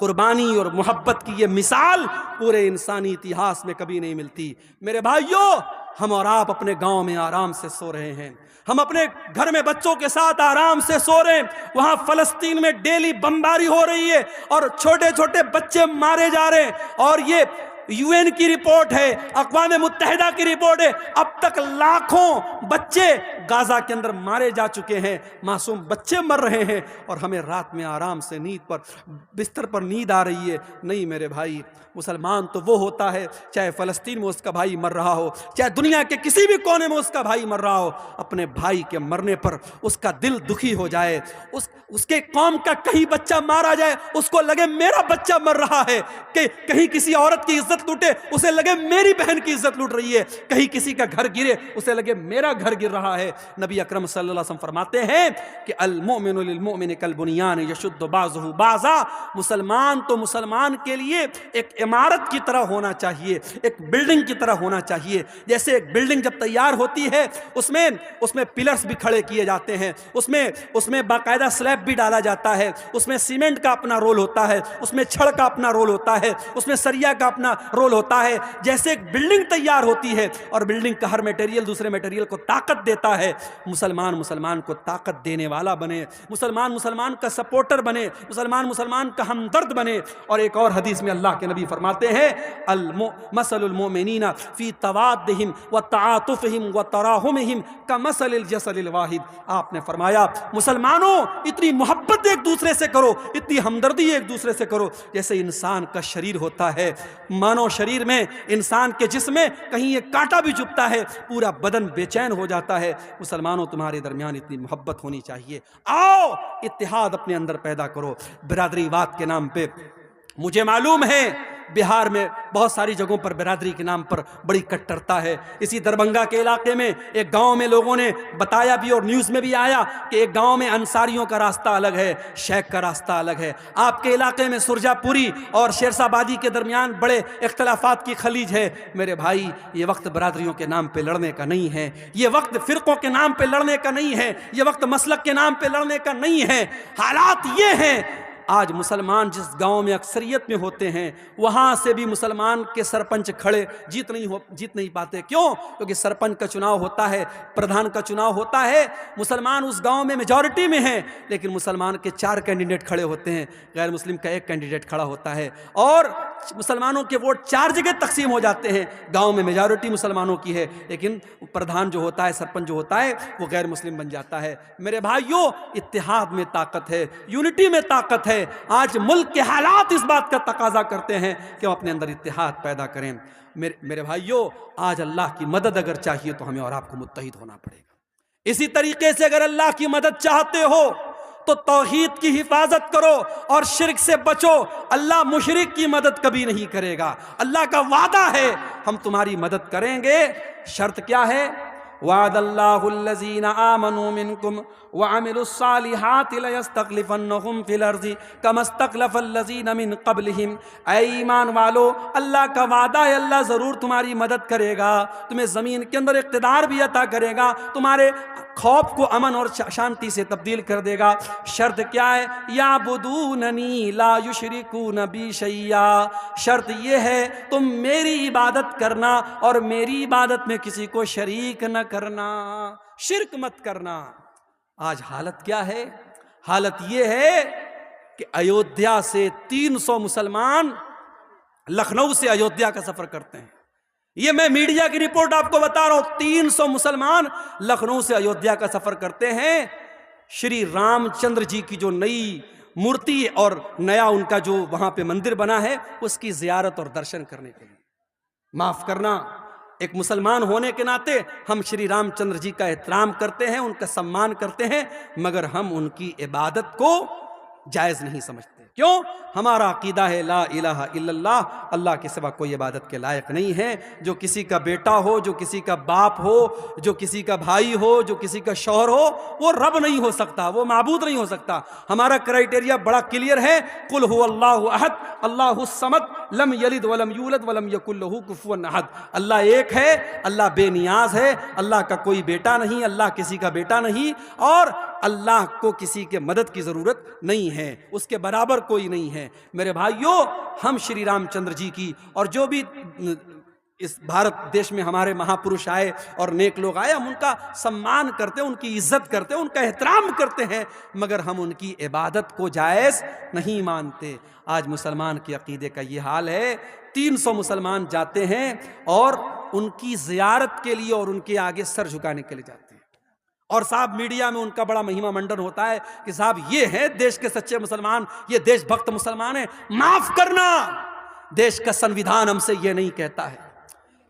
A: قربانی اور محبت کی یہ مثال پورے انسانی اتہاس میں کبھی نہیں ملتی۔ میرے بھائیوں، ہم اور آپ اپنے گاؤں میں آرام سے سو رہے ہیں، ہم اپنے گھر میں بچوں کے ساتھ آرام سے سو رہے ہیں، وہاں فلسطین میں ڈیلی بمباری ہو رہی ہے اور چھوٹے چھوٹے بچے مارے جا رہے ہیں، اور یہ UN کی رپورٹ ہے، اقوام متحدہ کی رپورٹ ہے، اب تک لاکھوں بچے غازہ کے اندر مارے جا چکے ہیں، معصوم بچے مر رہے ہیں، اور ہمیں رات میں آرام سے نیند پر بستر پر نیند آ رہی ہے۔ نہیں میرے بھائی، مسلمان تو وہ ہوتا ہے چاہے فلسطین میں اس کا بھائی مر رہا ہو، چاہے دنیا کے کسی بھی کونے میں اس کا بھائی مر رہا ہو، اپنے بھائی کے مرنے پر اس کا دل دکھی ہو جائے، اس کے قوم کا کہیں بچہ مارا جائے، اس کو لگے میرا بچہ مر رہا ہے، کہ کہیں کسی عورت کی عزت لوٹے اسے لگے میری بہن کی عزت لوٹ رہی ہے، کہیں کسی کا گھر گرے اسے لگے میرا گھر گر رہا ہے۔ نبی اکرم صلی اللہ علیہ وسلم فرماتے ہیں کہ المؤمن للمؤمن کالبنیان یشد بعضہ بعضا، مسلمان تو مسلمان کے لیے ایک عمارت کی طرح ہونا چاہیے، ایک بلڈنگ کی طرح ہونا چاہیے۔ جیسے ایک بلڈنگ جب تیار ہوتی ہے اس میں پلرز بھی کھڑے کیے جاتے ہیں، اس میں باقاعدہ سلیب بھی ڈالا جاتا ہے، اس میں سیمنٹ کا اپنا رول ہوتا ہے، اس میں چھڑ کا اپنا رول ہوتا ہے، اس میں سریا کا اپنا رول ہوتا ہے۔ جیسے ایک بلڈنگ تیار ہوتی ہے اور بلڈنگ کا ہر میٹیریل دوسرے میٹیریل کو طاقت دیتا ہے، مسلمان کو طاقت دینے والا بنے، مسلمان کا سپورٹر بنے، مسلمان کا ہمدرد بنے۔ اور ایک اور حدیث میں اللہ کے نبی فرماتے ہیں مثل المؤمنین فی توادہم وتعاطفہم وتراحمہم کمثل الجسد الواحد۔ آپ نے فرمایا مسلمانوں اتنی محبت ایک دوسرے سے کرو، اتنی ہمدردی ایک دوسرے سے کرو جیسے انسان کا شریر ہوتا ہے، مانو شریر میں انسان کے جسم میں کہیں ایک کانٹا بھی چبھتا ہے پورا بدن بے چین ہو جاتا ہے۔ مسلمانوں تمہارے درمیان اتنی محبت ہونی چاہیے، آؤ اتحاد اپنے اندر پیدا کرو۔ برادری واد کے نام پہ مجھے معلوم ہے بہار میں بہت ساری جگہوں پر برادری کے نام پر بڑی کٹرتا ہے۔ اسی دربھنگا کے علاقے میں ایک گاؤں میں لوگوں نے بتایا بھی اور نیوز میں بھی آیا کہ ایک گاؤں میں انصاریوں کا راستہ الگ ہے، شیخ کا راستہ الگ ہے۔ آپ کے علاقے میں سرجا پوری اور شیرسا آبادی کے درمیان بڑے اختلافات کی خلیج ہے۔ میرے بھائی، یہ وقت برادریوں کے نام پہ لڑنے کا نہیں ہے، یہ وقت فرقوں کے نام پہ لڑنے کا نہیں ہے، یہ وقت مسلک کے نام پہ لڑنے کا نہیں ہے۔ حالات یہ ہیں آج مسلمان جس گاؤں میں اکثریت میں ہوتے ہیں وہاں سے بھی مسلمان کے سرپنچ کھڑے جیت نہیں پاتے۔ کیوں؟ کیونکہ سرپنچ کا چناؤ ہوتا ہے، پردھان کا چناؤ ہوتا ہے، مسلمان اس گاؤں میں میجورٹی میں ہیں، لیکن مسلمان کے 4 کینڈیڈیٹ کھڑے ہوتے ہیں، غیر مسلم کا 1 کینڈیڈیٹ کھڑا ہوتا ہے، اور مسلمانوں کے ووٹ 4 جگہ تقسیم ہو جاتے ہیں۔ گاؤں میں میجورٹی مسلمانوں کی ہے لیکن پردھان جو ہوتا ہے، سرپنچ جو ہوتا ہے، وہ غیر مسلم بن جاتا ہے۔ میرے بھائیوں، اتحاد میں طاقت ہے، یونٹی میں طاقت ہے۔ آج ملک کے حالات اس بات کا تقاضا کرتے ہیں کہ ہم اپنے اندر اتحاد پیدا کریں۔ میرے بھائیوں، آج اللہ کی مدد اگر چاہیے تو ہمیں اور آپ کو متحد ہونا پڑے گا۔ اسی طریقے سے اگر اللہ کی مدد چاہتے ہو تو توحید کی حفاظت کرو اور شرک سے بچو۔ اللہ مشرک کی مدد کبھی نہیں کرے گا، اللہ کا وعدہ ہے ہم تمہاری مدد کریں گے۔ شرط کیا ہے؟ وعد اللہ الذین آمنوا منکم وعملوا الصالحات لیستخلفنہم فی الارض کما استخلف الذین من قبلہم۔ اے ایمان والو، اللہ کا وعدہ ہے اللہ ضرور تمہاری مدد کرے گا، تمہیں زمین کے اندر اقتدار بھی عطا کرے گا، تمہارے خوف کو امن اور شانتی سے تبدیل کر دے گا۔ شرط کیا ہے؟ یعبدوننی لا یشرکون بی شیئا۔ شرط یہ ہے تم میری عبادت کرنا اور میری عبادت میں کسی کو شریک نہ کرنا، شرک مت کرنا۔ آج حالت کیا ہے؟ حالت یہ ہے کہ ایودھیا سے 300 مسلمان لکھنؤ سے ایودھیا کا سفر کرتے ہیں۔ یہ میں میڈیا کی رپورٹ آپ کو بتا رہا ہوں، 300 مسلمان لکھنؤ سے ایودھیا کا سفر کرتے ہیں شری رام چندر جی کی جو نئی مورتی اور نیا ان کا جو وہاں پہ مندر بنا ہے اس کی زیارت اور درشن کرنے کے لیے۔ معاف کرنا، ایک مسلمان ہونے کے ناطے ہم شری رام چندر جی کا احترام کرتے ہیں، ان کا سمان کرتے ہیں، مگر ہم ان کی عبادت کو جائز نہیں سمجھتے۔ کیوں؟ ہمارا عقیدہ ہے لا الہ الا اللہ، اللہ کے سوا کوئی عبادت کے لائق نہیں ہے۔ جو کسی کا بیٹا ہو، جو کسی کا باپ ہو، جو کسی کا بھائی ہو، جو کسی کا شوہر ہو، وہ رب نہیں ہو سکتا، وہ معبود نہیں ہو سکتا۔ ہمارا کرائٹیریا بڑا کلیئر ہے، قل هو اللہ احد اللہ الصمد لم یلد ولم یولد ولم یکن لہ کفوا احد۔ اللہ ایک ہے، اللہ بے نیاز ہے، اللہ کا کوئی بیٹا نہیں، اللہ کسی کا بیٹا نہیں، اور اللہ کو کسی کے مدد کی ضرورت نہیں ہے، اس کے برابر کوئی نہیں ہے۔ میرے بھائیوں، ہم شری رام چندر جی کی اور جو بھی اس بھارت دیش میں ہمارے مہاپروش آئے اور نیک لوگ آئے، ہم ان کا سمان کرتے ہیں، ان کی عزت کرتے ہیں، ان کا احترام کرتے ہیں، مگر ہم ان کی عبادت کو جائز نہیں مانتے۔ آج مسلمان کے عقیدے کا یہ حال ہے، 300 مسلمان جاتے ہیں اور ان کی زیارت کے لیے اور ان کے آگے سر جھکانے کے لیے جاتے ہیں، اور صاحب میڈیا میں ان کا بڑا مہیما منڈن ہوتا ہے کہ صاحب یہ ہیں دیش کے سچے مسلمان، یہ دیش بھکت مسلمان ہیں۔ معاف کرنا، دیش کا سنویدھان ہم سے یہ نہیں کہتا ہے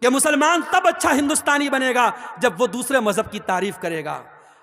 A: کہ مسلمان تب اچھا ہندوستانی بنے گا جب وہ دوسرے مذہب کی تعریف کرے گا،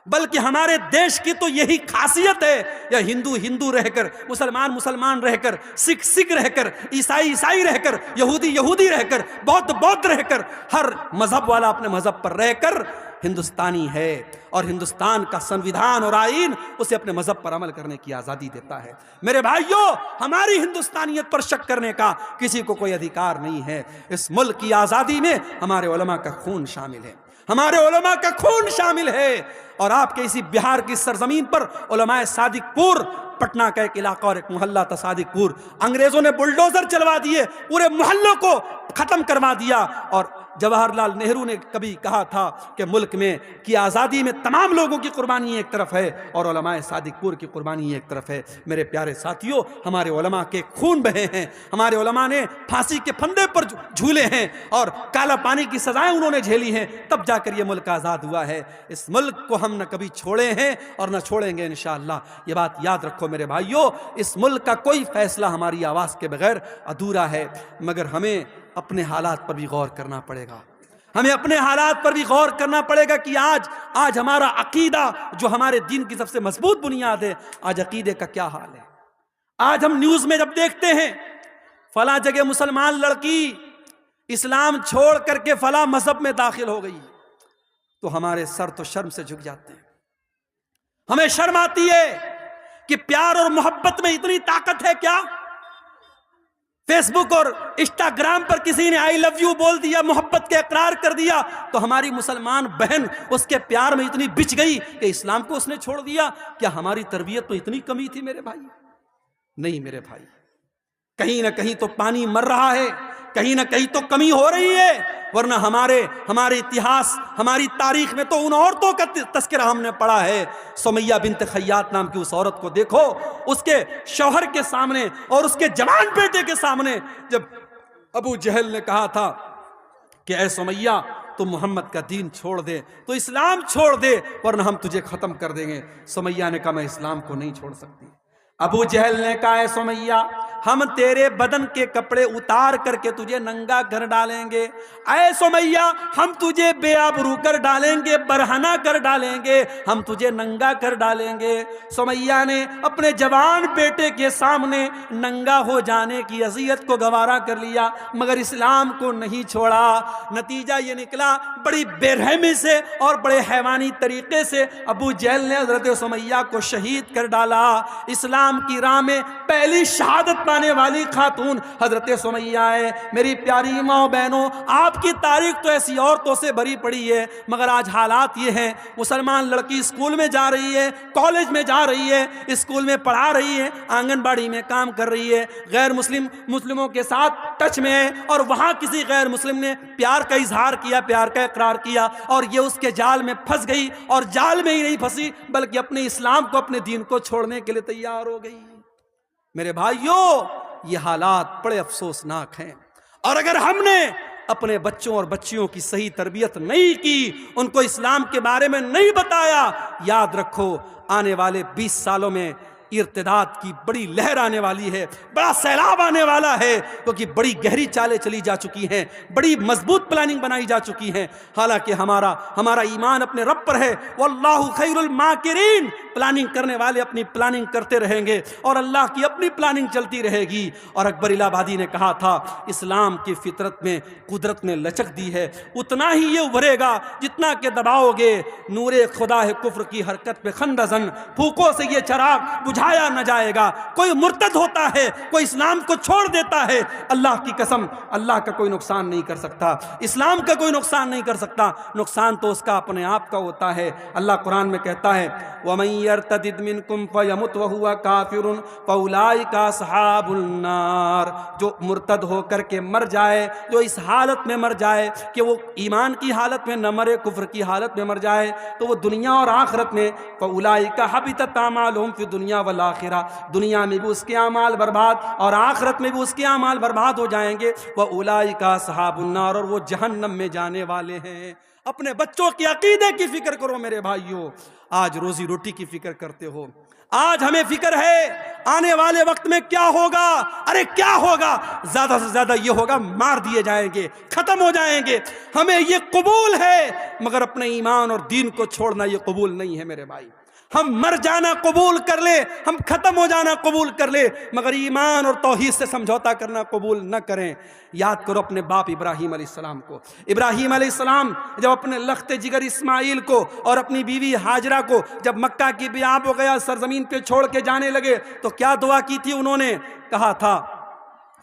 A: بلکہ ہمارے دیش کی تو یہی خاصیت ہے، یا ہندو ہندو رہ کر، مسلمان مسلمان رہ کر، سکھ سکھ رہ کر، عیسائی عیسائی رہ کر، یہودی یہودی رہ کر، بودھ بودھ رہ کر، ہر مذہب والا اپنے مذہب پر رہ کر ہندوستانی ہے، اور ہندوستان کا سنویدھان اور آئین اسے اپنے مذہب پر عمل کرنے کی آزادی دیتا ہے۔ میرے بھائیوں، ہماری ہندوستانیت پر شک کرنے کا کسی کو کوئی ادھیکار نہیں ہے۔ اس ملک کی آزادی میں ہمارے علماء کا خون شامل ہے، ہمارے علماء کا خون شامل ہے، اور آپ کے اسی بہار کی سرزمین پر علماء صادق پور، پٹنہ کا ایک علاقہ اور ایک محلہ تھا صادق پور، انگریزوں نے بلڈوزر چلوا دیے، پورے محلوں کو ختم کروا دیا، اور جواہر لال نہرو نے کبھی کہا تھا کہ ملک میں کی آزادی میں تمام لوگوں کی قربانی ایک طرف ہے اور علماء صادق پور کی قربانی ایک طرف ہے۔ میرے پیارے ساتھیوں، ہمارے علماء کے خون بہے ہیں، ہمارے علماء نے پھانسی کے پھندے پر جھولے ہیں اور کالا پانی کی سزائیں انہوں نے جھیلی ہیں، تب جا کر یہ ملک آزاد ہوا ہے۔ اس ملک کو ہم نہ کبھی چھوڑے ہیں اور نہ چھوڑیں گے انشاءاللہ۔ یہ بات یاد رکھو میرے بھائیوں، اس ملک کا کوئی فیصلہ ہماری آواز کے بغیر ادھورا ہے، مگر ہمیں اپنے حالات پر بھی غور کرنا پڑے گا، ہمیں اپنے حالات پر بھی غور کرنا پڑے گا کہ آج ہمارا عقیدہ جو ہمارے دین کی سب سے مضبوط بنیاد ہے، آج عقیدے کا کیا حال ہے۔ آج ہم نیوز میں جب دیکھتے ہیں فلاں جگہ مسلمان لڑکی اسلام چھوڑ کر کے فلاں مذہب میں داخل ہو گئی، تو ہمارے سر تو شرم سے جھک جاتے ہیں، ہمیں شرم آتی ہے کہ پیار اور محبت میں اتنی طاقت ہے کیا؟ فیس بک اور انسٹاگرام پر کسی نے آئی لو یو بول دیا، محبت کے اقرار کر دیا، تو ہماری مسلمان بہن اس کے پیار میں اتنی بچ گئی کہ اسلام کو اس نے چھوڑ دیا۔ کیا ہماری تربیت تو اتنی کمی تھی میرے بھائی؟ نہیں میرے بھائی، کہیں نہ کہیں تو پانی مر رہا ہے، کہیں نہ کہیں تو کمی ہو رہی ہے، ورنہ ہمارے اتہاس، ہماری تاریخ میں تو ان عورتوں کا تذکرہ ہم نے پڑھا ہے۔ سمیہ بنت خیاط نام کی اس عورت کو دیکھو، اس کے شوہر کے سامنے اور اس کے جوان بیٹے کے سامنے جب ابو جہل نے کہا تھا کہ اے سمیہ تم محمد کا دین چھوڑ دے، تو اسلام چھوڑ دے ورنہ ہم تجھے ختم کر دیں گے، سمیہ نے کہا میں اسلام کو نہیں چھوڑ سکتی۔ ابو جہل نے کہا اے سمیہ ہم تیرے بدن کے کپڑے اتار کر کے تجھے ننگا کر ڈالیں گے، اے سمیہ ہم تجھے بے آبرو کر ڈالیں گے، برہنہ کر ڈالیں گے، ہم تجھے ننگا کر ڈالیں گے۔ سمیہ نے اپنے جوان بیٹے کے سامنے ننگا ہو جانے کی اذیت کو گوارا کر لیا، مگر اسلام کو نہیں چھوڑا۔ نتیجہ یہ نکلا، بڑی بے رحمی سے اور بڑے حیوانی طریقے سے ابو جہل نے حضرت سمیہ کو شہید کر ڈالا۔ اسلام کی راہ میں پہلی شہادت پانے والی خاتون حضرت سمیہ ہے۔ میری پیاری ماں بہنوں، آپ کی تاریخ تو ایسی عورتوں سے بھری پڑی ہے، مگر آج حالات یہ ہیں، مسلمان لڑکی اسکول میں جا رہی ہے، کالج میں جا رہی ہے، اسکول میں پڑھا رہی ہے، آنگن باڑی میں کام کر رہی ہے، غیر مسلموں کے ساتھ ٹچ میں ہے، اور وہاں کسی غیر مسلم نے پیار کا اظہار کیا، پیار کا اقرار کیا، اور یہ اس کے جال میں پھنس گئی، اور جال میں ہی نہیں پھنسی بلکہ اپنے اسلام کو، اپنے دین کو چھوڑنے کے لیے تیار ہو گئی۔ میرے بھائیوں، یہ حالات بڑے افسوسناک ہیں، اور اگر ہم نے اپنے بچوں اور بچیوں کی صحیح تربیت نہیں کی، ان کو اسلام کے بارے میں نہیں بتایا، یاد رکھو آنے والے 20 سالوں میں ارتداد کی بڑی لہر آنے والی ہے، بڑا سیلاب آنے والا ہے، کیونکہ بڑی گہری چالیں چلی جا چکی ہیں، بڑی مضبوط پلاننگ بنائی جا چکی ہیں۔ حالانکہ ہمارا ایمان اپنے رب پر ہے، واللہ خیر الماکرین، پلاننگ کرنے والے اپنی پلاننگ کرتے رہیں گے اور اللہ کی اپنی پلاننگ چلتی رہے گی۔ اور اکبر الہ آبادی نے کہا تھا اسلام کی فطرت میں، قدرت نے لچک دی ہے، اتنا ہی یہ ابھرے گا جتنا کہ دباؤ گے، نور خدا ہے کفر کی حرکت پہ خندزن، پھوکوں سے یہ چراغ بجھایا نہ جائے گا۔ کوئی مرتد ہوتا ہے، کوئی اسلام کو چھوڑ دیتا ہے، اللہ کی قسم اللہ کا کوئی نقصان نہیں کر سکتا، اسلام کا کوئی نقصان نہیں کر سکتا، نقصان تو اس کا اپنے آپ کا ہوتا ہے۔ اللہ قرآن میں کہتا ہے وَمَن یرتدد منکم فیمت وہو کافر فاولئک اصحاب النار، جو مرتد ہو کر کے مر جائے، جو اس حالت میں مر جائے کہ وہ ایمان کی حالت میں نہ مرے، کفر کی حالت میں مر جائے، تو وہ دنیا اور آخرت میں فاولئک حبطت اعمالهم فی الدنیا والآخرہ، دنیا میں بھی اس کے اعمال برباد اور آخرت میں بھی اس کے اعمال برباد ہو جائیں گے، واولئک اصحاب النار، اور وہ جہنم میں جانے والے ہیں۔ اپنے بچوں کے عقیدے کی فکر کرو میرے بھائیوں، آج روزی روٹی کی فکر کرتے ہو، آج ہمیں فکر ہے آنے والے وقت میں کیا ہوگا، ارے کیا ہوگا، زیادہ سے زیادہ یہ ہوگا مار دیے جائیں گے، ختم ہو جائیں گے، ہمیں یہ قبول ہے، مگر اپنے ایمان اور دین کو چھوڑنا یہ قبول نہیں ہے میرے بھائی۔ ہم مر جانا قبول کر لیں، ہم ختم ہو جانا قبول کر لیں، مگر ایمان اور توحید سے سمجھوتا کرنا قبول نہ کریں۔ یاد کرو اپنے باپ ابراہیم علیہ السلام کو، ابراہیم علیہ السلام جب اپنے لخت جگر اسماعیل کو اور اپنی بیوی ہاجرہ کو جب مکہ کی بیاب ہو گیا، سرزمین پہ چھوڑ کے جانے لگے، تو کیا دعا کی تھی انہوں نے؟ کہا تھا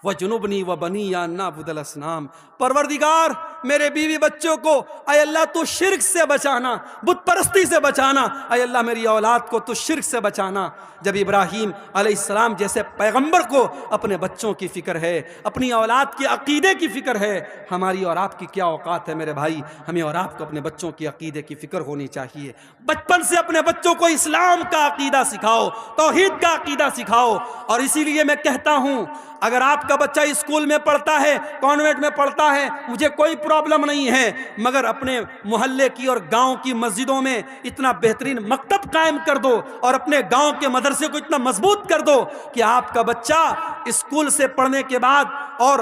A: وَجُنُبْنِي وَبَنِيَّ أَن نَّعْبُدَ الْأَصْنَامَ، پروردگار میرے بیوی بچوں کو اے اللہ تو شرک سے بچانا، بت پرستی سے بچانا، اے اللہ میری اولاد کو تو شرک سے بچانا۔ جب ابراہیم علیہ السلام جیسے پیغمبر کو اپنے بچوں کی فکر ہے، اپنی اولاد کے عقیدے کی فکر ہے، ہماری اور آپ کی کیا اوقات ہے میرے بھائی؟ ہمیں اور آپ کو اپنے بچوں کی عقیدے کی فکر ہونی چاہیے۔ بچپن سے اپنے بچوں کو اسلام کا عقیدہ سکھاؤ، توحید کا عقیدہ سکھاؤ۔ اور اسی لیے میں کہتا ہوں اگر آپ کا بچہ اسکول میں پڑھتا ہے، کانوینٹ میں پڑھتا ہے، مجھے کوئی پرابلم نہیں ہے، مگر اپنے محلے کی اور گاؤں کی مسجدوں میں اتنا بہترین مکتب قائم کر دو اور اپنے گاؤں کے مدرسے کو اتنا مضبوط کر دو کہ آپ کا بچہ اسکول سے پڑھنے کے بعد اور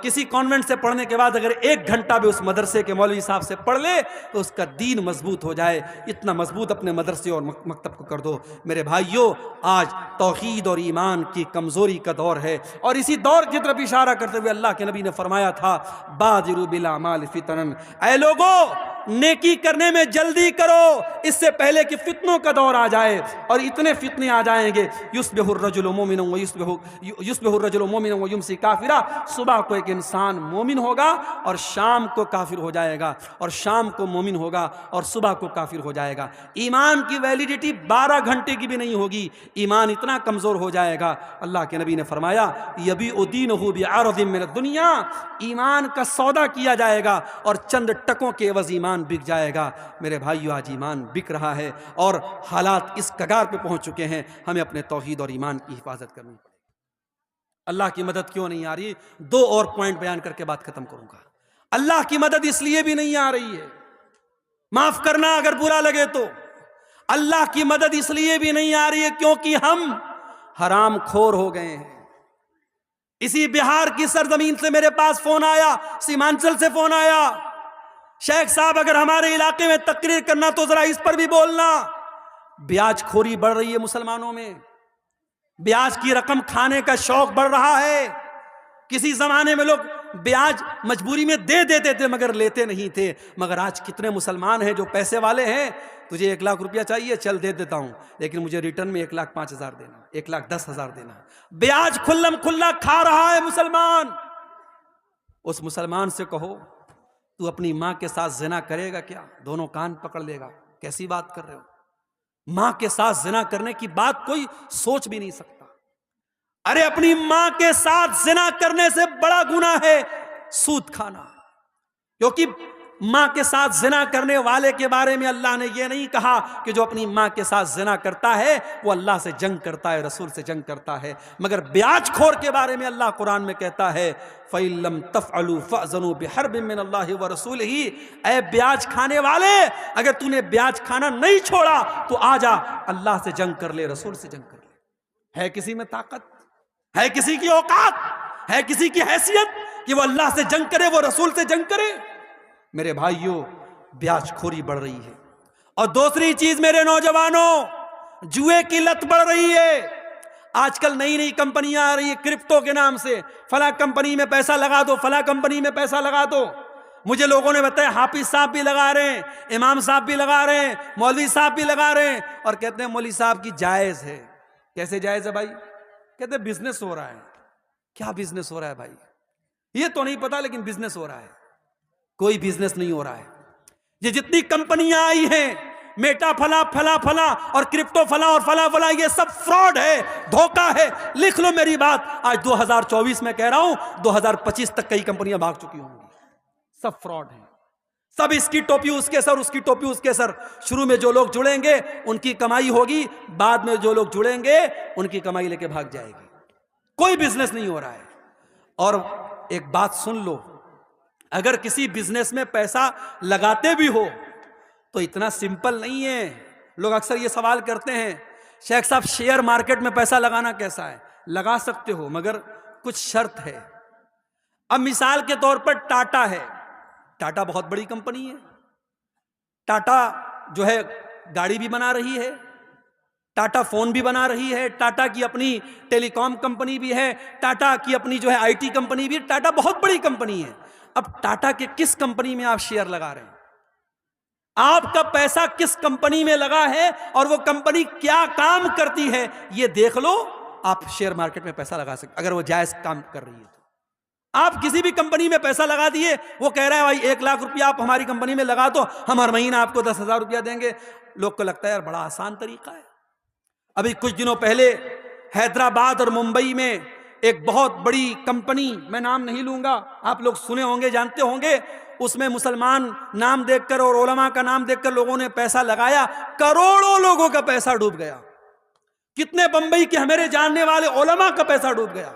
A: کسی کانوینٹ سے پڑھنے کے بعد اگر 1 گھنٹہ بھی اس مدرسے کے مولوی صاحب سے پڑھ لے تو اس کا دین مضبوط ہو جائے۔ اتنا مضبوط اپنے مدرسے اور مکتب کو کر دو۔ میرے بھائیوں، آج توحید اور ایمان کی کمزوری کا دور ہے، اور اسی دور کی طرف اشارہ کرتے ہوئے اللہ کے نبی نے فرمایا تھا بادروا بالاعمال فتنا، اے لوگوں نیکی کرنے میں جلدی کرو اس سے پہلے کہ فتنوں کا دور آ جائے، اور اتنے فتنے آ جائیں گے یصبح الرجل مومنا ویمسی کافرا، صبح کو ایک انسان مومن ہوگا اور شام کو کافر ہو جائے گا، اور شام کو مومن ہوگا اور صبح کو کافر ہو جائے گا۔ ایمان کی ویلیڈیٹی 12 گھنٹے کی بھی نہیں ہوگی، ایمان اتنا کمزور ہو جائے گا۔ اللہ کے نبی نے فرمایا یبیع دینہ بعرض من الدنیا، ایمان کا سودا کیا جائے گا اور چند ٹکوں کے عوض ایمان بک جائے گا۔ میرے بھائیو، آج ایمان بک رہا ہے اور حالات اس کگار پہ پہنچ چکے ہیں، ہمیں اپنے توحید اور ایمان کی حفاظت کرنی پڑے گی۔ اللہ کی مدد کیوں نہیں آ رہی؟ 2 اور پوائنٹ بیان کر کے بات ختم کروں گا۔ اللہ کی مدد اس لیے بھی نہیں آ رہی ہے، معاف کرنا اگر برا لگے تو، اللہ کی مدد اس لیے بھی نہیں آ رہی ہے کیونکہ ہم حرام خور ہو گئے ہیں۔ اسی بہار کی سرزمین سے میرے پاس فون آیا، سیمانچل سے فون آیا، شیخ صاحب اگر ہمارے علاقے میں تقریر کرنا تو ذرا اس پر بھی بولنا، بیاج خوری بڑھ رہی ہے مسلمانوں میں، بیاج کی رقم کھانے کا شوق بڑھ رہا ہے۔ کسی زمانے میں لوگ بیاج مجبوری میں دے دیتے تھے مگر لیتے نہیں تھے، مگر آج کتنے مسلمان ہیں جو پیسے والے ہیں، تجھے 1 لاکھ روپیہ چاہیے، چل دے دیتا ہوں، لیکن مجھے ریٹرن میں 1,05,000 دینا، 1,10,000 دینا۔ بیاج کھلم کھلا کھا رہا ہے مسلمان۔ اس مسلمان سے کہو تو اپنی ماں کے ساتھ زنا کرے گا کیا؟ دونوں کان پکڑ لے گا، کیسی بات کر رہے ہو؟ ماں کے ساتھ زنا کرنے کی بات کوئی سوچ بھی نہیں سکتا۔ ارے اپنی ماں کے ساتھ زنا کرنے سے بڑا گناہ ہے سود کھانا، کیونکہ ماں کے ساتھ زنا کرنے والے کے بارے میں اللہ نے یہ نہیں کہا کہ جو اپنی ماں کے ساتھ زنا کرتا ہے وہ اللہ سے جنگ کرتا ہے، رسول سے جنگ کرتا ہے، مگر بیاج خور کے بارے میں اللہ قرآن میں کہتا ہے فَإِن لَمْ تَفْعَلُوا فَأْذَنُوا بِحَرْبٍ مِّنَ اللَّهِ وَرَسُولِهِ، اے بیاج کھانے والے اگر تو نے بیاج کھانا نہیں چھوڑا تو آ جا اللہ سے جنگ کر لے، رسول سے جنگ کر لے۔ ہے کسی میں طاقت؟ ہے کسی کی اوقات؟ ہے کسی کی حیثیت کہ وہ اللہ سے جنگ کرے، وہ رسول سے جنگ کرے؟ میرے بھائیوں، بیاج خوری بڑھ رہی ہے، اور دوسری چیز میرے نوجوانوں، جوئے کی لت بڑھ رہی ہے۔ آج کل نئی نئی کمپنیاں آ رہی ہیں کرپٹو کے نام سے، فلاں کمپنی میں پیسہ لگا دو، فلاں کمپنی میں پیسہ لگا دو۔ مجھے لوگوں نے بتایا حافظ صاحب بھی لگا رہے ہیں، امام صاحب بھی لگا رہے ہیں، مولوی صاحب بھی لگا رہے ہیں، اور کہتے ہیں مولوی صاحب کی جائز ہے۔ کیسے جائز ہے بھائی؟ کہتے ہیں بزنس ہو رہا ہے۔ کیا بزنس ہو رہا ہے بھائی؟ یہ تو نہیں پتا، لیکن بزنس ہو رہا ہے۔ کوئی بزنس نہیں ہو رہا ہے۔ یہ جتنی کمپنیاں آئی ہیں میٹا فلا فلا فلا اور کرپٹو فلا اور فلا فلا، یہ سب فراڈ ہے، دھوکہ ہے. لکھ لو میری بات، آج 2024 میں کہہ رہا ہوں، 2025 تک کئی کمپنیاں بھاگ چکی ہوں گی. سب فراڈ ہیں، سب اس کی ٹوپی اس کے سر، اس کی ٹوپی اس کے سر. شروع میں جو لوگ جڑیں گے ان کی کمائی ہوگی، بعد میں جو لوگ جڑیں گے ان کی کمائی لے کے بھاگ جائے گی. کوئی بزنس نہیں ہو رہا ہے. اور ایک بات سن لو، اگر کسی بزنس میں پیسہ لگاتے بھی ہو تو اتنا سمپل نہیں ہے. لوگ اکثر یہ سوال کرتے ہیں، شیخ صاحب شیئر مارکیٹ میں پیسہ لگانا کیسا ہے؟ لگا سکتے ہو مگر کچھ شرط ہے. اب مثال کے طور پر ٹاٹا ہے، ٹاٹا بہت بڑی کمپنی ہے. ٹاٹا جو ہے گاڑی بھی بنا رہی ہے، ٹاٹا فون بھی بنا رہی ہے، ٹاٹا کی اپنی ٹیلی کام کمپنی بھی ہے، ٹاٹا کی اپنی جو ہے آئی ٹی کمپنی بھی ہے. ٹاٹا بہت بڑی کمپنی ہے. اب ٹاٹا کے کس کمپنی میں آپ شیئر لگا رہے ہیں؟ آپ کا پیسہ کس کمپنی میں لگا ہے اور وہ کمپنی کیا کام کرتی ہے یہ دیکھ لو. آپ شیئر مارکیٹ میں پیسہ لگا سکتے اگر وہ جائز کام کر رہی ہے تو. آپ کسی بھی کمپنی میں پیسہ لگا دیے، وہ کہہ رہا ہے بھائی 1 لاکھ روپیہ آپ ہماری کمپنی میں لگا دو، ہم ہر مہینہ آپ کو 10,000 روپیہ دیں گے. لوگ کو لگتا ہے یار بڑا آسان طریقہ ہے. ابھی کچھ دنوں پہلے حیدرآباد اور ممبئی میں ایک بہت بڑی کمپنی، میں نام نہیں لوں گا، آپ لوگ سنے ہوں گے، جانتے ہوں گے، اس میں مسلمان نام دیکھ کر اور علماء کا نام دیکھ کر لوگوں نے پیسہ لگایا، کروڑوں لوگوں کا پیسہ ڈوب گیا. کتنے بمبئی کے ہمارے جاننے والے علماء کا پیسہ ڈوب گیا.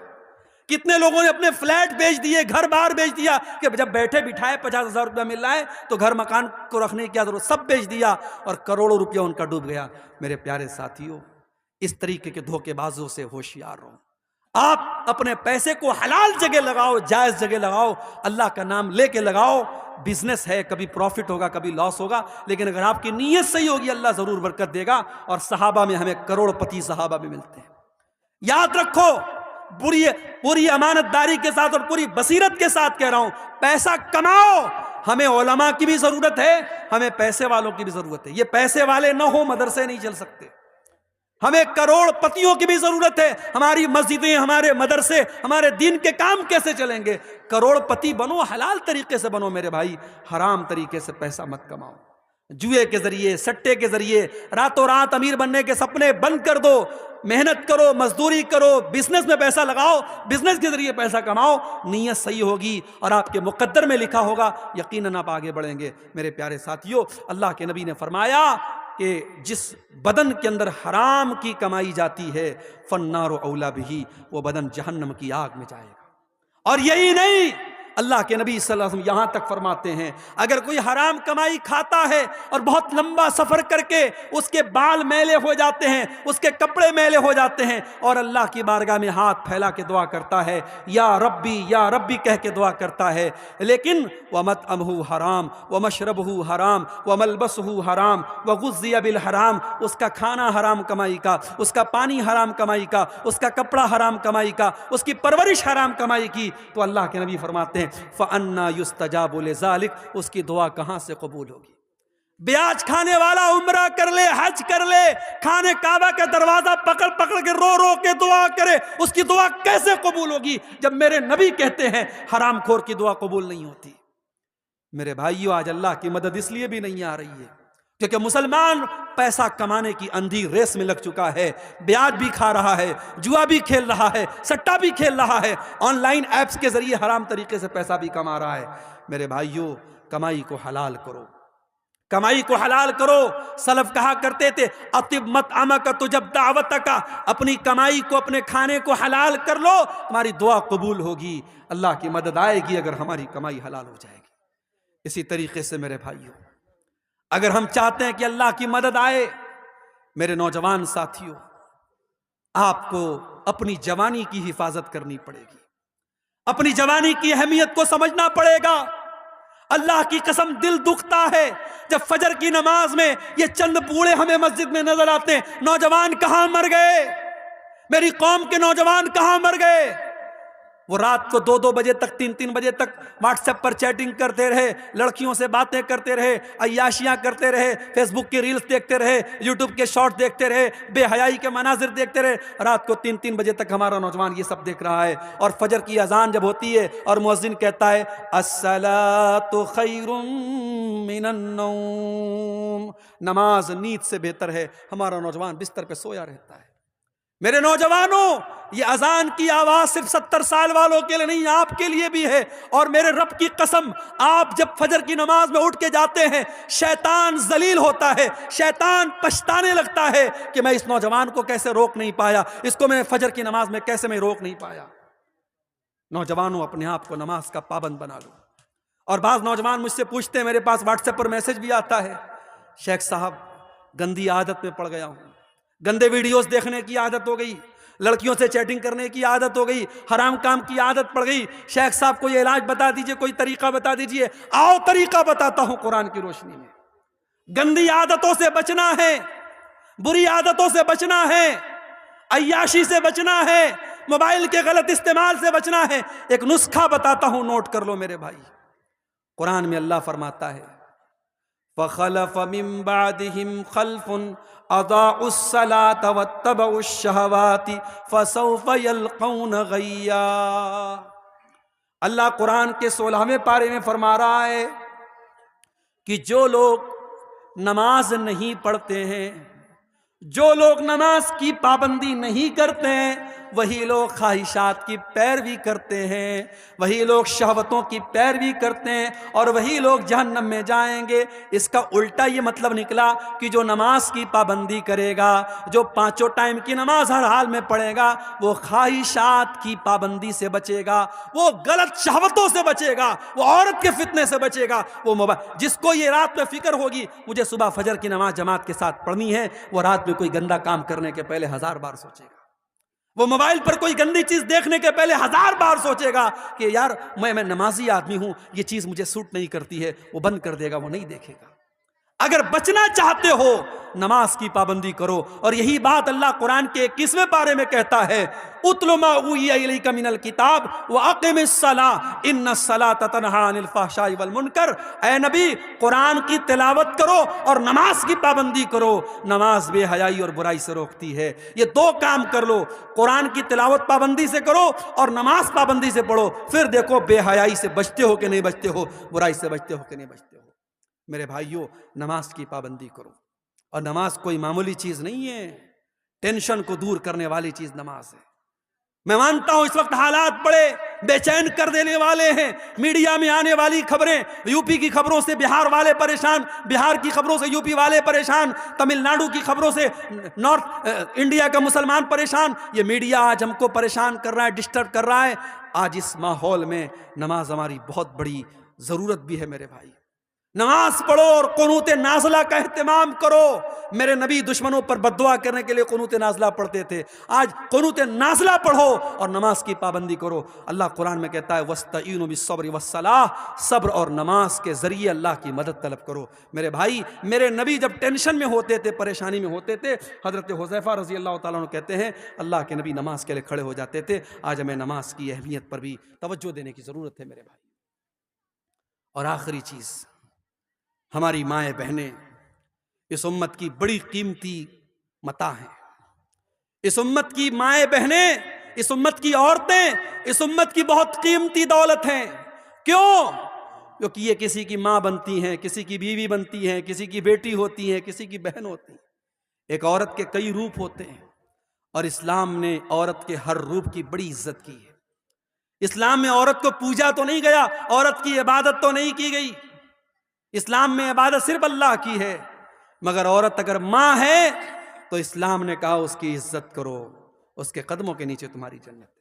A: کتنے لوگوں نے اپنے فلیٹ بیچ دیے، گھر بار بیچ دیا کہ جب بیٹھے بٹھائے 50,000 روپیہ مل رہا ہے تو گھر مکان کو رکھنے کی کیا ضرورت، سب بیچ دیا اور کروڑوں روپیہ ان کا ڈوب گیا. میرے پیارے ساتھیوں، اس طریقے کے دھوکے بازوں سے ہوشیار رہو. آپ اپنے پیسے کو حلال جگہ لگاؤ، جائز جگہ لگاؤ، اللہ کا نام لے کے لگاؤ. بزنس ہے، کبھی پروفٹ ہوگا کبھی لاس ہوگا، لیکن اگر آپ کی نیت صحیح ہوگی اللہ ضرور برکت دے گا. اور صحابہ میں ہمیں کروڑ پتی صحابہ بھی ملتے ہیں. یاد رکھو، پوری امانت داری کے ساتھ اور پوری بصیرت کے ساتھ کہہ رہا ہوں، پیسہ کماؤ. ہمیں علماء کی بھی ضرورت ہے، ہمیں پیسے والوں کی بھی ضرورت ہے. یہ پیسے والے نہ ہو مدرسے نہیں چل سکتے. ہمیں کروڑ پتیوں کی بھی ضرورت ہے. ہماری مسجدیں، ہمارے مدرسے، ہمارے دین کے کام کیسے چلیں گے؟ کروڑ پتی بنو، حلال طریقے سے بنو میرے بھائی. حرام طریقے سے پیسہ مت کماؤ. جوئے کے ذریعے، سٹے کے ذریعے راتوں رات امیر بننے کے سپنے بند کر دو. محنت کرو، مزدوری کرو، بزنس میں پیسہ لگاؤ، بزنس کے ذریعے پیسہ کماؤ. نیت صحیح ہوگی اور آپ کے مقدر میں لکھا ہوگا، یقیناً آپ آگے بڑھیں گے. میرے پیارے ساتھیوں، اللہ کے نبی نے فرمایا کہ جس بدن کے اندر حرام کی کمائی جاتی ہے فالنار اولا بہی، وہ بدن جہنم کی آگ میں جائے گا. اور یہی نہیں، اللہ کے نبی صلی اللہ علیہ وسلم یہاں تک فرماتے ہیں اگر کوئی حرام کمائی کھاتا ہے اور بہت لمبا سفر کر کے اس کے بال میلے ہو جاتے ہیں، اس کے کپڑے میلے ہو جاتے ہیں، اور اللہ کی بارگاہ میں ہاتھ پھیلا کے دعا کرتا ہے، یا ربی کہہ کے دعا کرتا ہے، لیکن وَمَطْعَمُهُ حرام وَمَشْرَبُهُ حرام وَمَلْبَسُهُ حرام وَغُذِّيَ بِالْحرام، اس کا کھانا حرام کمائی کا، اس کا پانی حرام کمائی کا، اس کا کپڑا حرام کمائی کا، اس کی پرورش حرام کمائی کی، تو اللہ کے نبی فرماتے ہیں فَأَنَّا يُسْتَجَابُ لِذَلِكَ، اس کی دعا کہاں سے قبول ہوگی؟ بیاج کھانے والا عمرہ کر لے، حج کر لے، کھانے کعبہ کا دروازہ پکڑ پکڑ کے رو رو کے دعا کرے، اس کی دعا کیسے قبول ہوگی جب میرے نبی کہتے ہیں حرام خور کی دعا قبول نہیں ہوتی؟ میرے بھائیو، آج اللہ کی مدد اس لیے بھی نہیں آ رہی ہے کیونکہ مسلمان پیسہ کمانے کی اندھی ریس میں لگ چکا ہے. بیاج بھی کھا رہا ہے، جوا بھی کھیل رہا ہے، سٹا بھی کھیل رہا ہے، آن لائن ایپس کے ذریعے حرام طریقے سے پیسہ بھی کما رہا ہے. میرے بھائیو، کمائی کو حلال کرو، کمائی کو حلال کرو. سلف کہا کرتے تھے اطب مطعمک تجب دعوتک، اپنی کمائی کو، اپنے کھانے کو حلال کر لو، تمہاری دعا قبول ہوگی، اللہ کی مدد آئے گی اگر ہماری کمائی حلال ہو جائے گی. اسی طریقے سے میرے بھائیو، اگر ہم چاہتے ہیں کہ اللہ کی مدد آئے، میرے نوجوان ساتھیوں، آپ کو اپنی جوانی کی حفاظت کرنی پڑے گی، اپنی جوانی کی اہمیت کو سمجھنا پڑے گا. اللہ کی قسم دل دکھتا ہے جب فجر کی نماز میں یہ چند بوڑھے ہمیں مسجد میں نظر آتے ہیں. نوجوان کہاں مر گئے؟ میری قوم کے نوجوان کہاں مر گئے؟ وہ رات کو 2-2 بجے تک 3-3 بجے تک واٹس ایپ پر چیٹنگ کرتے رہے، لڑکیوں سے باتیں کرتے رہے، عیاشیاں کرتے رہے، فیس بک کی ریلز دیکھتے رہے، یوٹیوب کے شارٹ دیکھتے رہے، بے حیائی کے مناظر دیکھتے رہے، رات کو 3-3 بجے تک ہمارا نوجوان یہ سب دیکھ رہا ہے۔ اور فجر کی اذان جب ہوتی ہے اور مؤذن کہتا ہے الصلاۃ خیر من النوم، نماز نیند سے بہتر ہے، ہمارا نوجوان بستر پہ سویا رہتا ہے۔ میرے نوجوانوں، یہ اذان کی آواز صرف 70 سال والوں کے لیے نہیں، آپ کے لیے بھی ہے۔ اور میرے رب کی قسم، آپ جب فجر کی نماز میں اٹھ کے جاتے ہیں، شیطان ذلیل ہوتا ہے، شیطان پچھتانے لگتا ہے کہ میں اس نوجوان کو کیسے روک نہیں پایا، اس کو میں فجر کی نماز میں کیسے میں روک نہیں پایا۔ نوجوانوں، اپنے آپ کو نماز کا پابند بنا لو۔ اور بعض نوجوان مجھ سے پوچھتے ہیں، میرے پاس واٹس ایپ پر میسج بھی آتا ہے، شیخ صاحب گندی عادت میں پڑ گیا ہوں، گندے ویڈیوز دیکھنے کی عادت ہو گئی، لڑکیوں سے چیٹنگ کرنے کی عادت ہو گئی، حرام کام کی عادت پڑ گئی، شیخ صاحب کوئی علاج بتا دیجئے، کوئی طریقہ بتا دیجئے۔ آؤ طریقہ بتاتا ہوں قرآن کی روشنی میں۔ گندی عادتوں سے بچنا ہے، بری عادتوں سے بچنا ہے، عیاشی سے بچنا ہے، موبائل کے غلط استعمال سے بچنا ہے۔ ایک نسخہ بتاتا ہوں، نوٹ کر لو میرے بھائی۔ قرآن میں اللہ فرماتا ہے فَخَلَفَ مِن بَعْدِهِمْ خَلْفٌ أَضَاعُوا الصَّلَاةَ وَاتَّبَعُوا الشَّهَوَاتِ فَسَوْفَ يَلْقَوْنَ غَيًّا۔ اللہ قرآن کے 16ویں پارے میں فرما رہا ہے کہ جو لوگ نماز نہیں پڑھتے ہیں، جو لوگ نماز کی پابندی نہیں کرتے ہیں، وہی لوگ خواہشات کی پیروی کرتے ہیں، وہی لوگ شہوتوں کی پیروی کرتے ہیں، اور وہی لوگ جہنم میں جائیں گے۔ اس کا الٹا یہ مطلب نکلا کہ جو نماز کی پابندی کرے گا، جو 5 ٹائم کی نماز ہر حال میں پڑھے گا، وہ خواہشات کی پابندی سے بچے گا، وہ غلط شہوتوں سے بچے گا، وہ عورت کے فتنے سے بچے گا۔ وہ جس کو یہ رات میں فکر ہوگی مجھے صبح فجر کی نماز جماعت کے ساتھ پڑھنی ہے، وہ رات میں کوئی گندا کام کرنے کے پہلے 1000 بار سوچے گا، وہ موبائل پر کوئی گندی چیز دیکھنے کے پہلے 1000 بار سوچے گا کہ یار میں نمازی آدمی ہوں، یہ چیز مجھے سوٹ نہیں کرتی ہے، وہ بند کر دے گا، وہ نہیں دیکھے گا۔ اگر بچنا چاہتے ہو نماز کی پابندی کرو، اور یہی بات اللہ قرآن کے 21ویں پارے میں کہتا ہے اتل ما اوحی الیک من الکتاب واقم الصلاۃ ان الصلاۃ تنہی عن الفحشاء والمنکر۔ اے نبی، قرآن کی تلاوت کرو اور نماز کی پابندی کرو، نماز بے حیائی اور برائی سے روکتی ہے۔ یہ 2 کام کر لو، قرآن کی تلاوت پابندی سے کرو اور نماز پابندی سے پڑھو، پھر دیکھو بے حیائی سے بچتے ہو کہ نہیں بچتے ہو، برائی سے بچتے ہو کہ نہیں بچتے ہو۔ میرے بھائیوں، نماز کی پابندی کرو، اور نماز کوئی معمولی چیز نہیں ہے، ٹینشن کو دور کرنے والی چیز نماز ہے۔ میں مانتا ہوں اس وقت حالات بڑے بے چین کر دینے والے ہیں، میڈیا میں آنے والی خبریں، یو پی کی خبروں سے بہار والے پریشان، بہار کی خبروں سے یو پی والے پریشان، تمل ناڈو کی خبروں سے نارتھ انڈیا کا مسلمان پریشان۔ یہ میڈیا آج ہم کو پریشان کر رہا ہے، ڈسٹرب کر رہا ہے۔ آج اس ماحول میں نماز ہماری بہت بڑی ضرورت بھی ہے میرے بھائی۔ نماز پڑھو اور قنوت نازلہ کا اہتمام کرو۔ میرے نبی دشمنوں پر بد دعا کرنے کے لیے قنوت نازلہ پڑھتے تھے، آج قنوت نازلہ پڑھو اور نماز کی پابندی کرو۔ اللہ قرآن میں کہتا ہے وَاسْتَعِینُوا بِالصَّبْرِ وَالصَّلَاةِ، صبر اور نماز کے ذریعے اللہ کی مدد طلب کرو۔ میرے بھائی، میرے نبی جب ٹینشن میں ہوتے تھے، پریشانی میں ہوتے تھے، حضرت حذیفہ رضی اللہ تعالیٰ عنہ کہتے ہیں اللہ کے نبی نماز کے لیے کھڑے ہو جاتے تھے۔ آج ہمیں نماز کی اہمیت پر بھی توجہ دینے کی ضرورت ہے میرے بھائی۔ اور آخری چیز، ہماری مائیں بہنیں اس امت کی بڑی قیمتی متاع ہیں۔ اس امت کی مائیں بہنیں، اس امت کی عورتیں، اس امت کی بہت قیمتی دولت ہیں۔ کیوں؟ کیونکہ یہ کسی کی ماں بنتی ہیں، کسی کی بیوی بنتی ہیں، کسی کی بیٹی ہوتی ہیں، کسی کی بہن ہوتی ہیں۔ ایک عورت کے کئی روپ ہوتے ہیں، اور اسلام نے عورت کے ہر روپ کی بڑی عزت کی ہے۔ اسلام میں عورت کو پوجا تو نہیں گیا، عورت کی عبادت تو نہیں کی گئی۔ اسلام میں عبادت صرف اللہ کی ہے، مگر عورت اگر ماں ہے تو اسلام نے کہا اس کی عزت کرو، اس کے قدموں کے نیچے تمہاری جنت ہے۔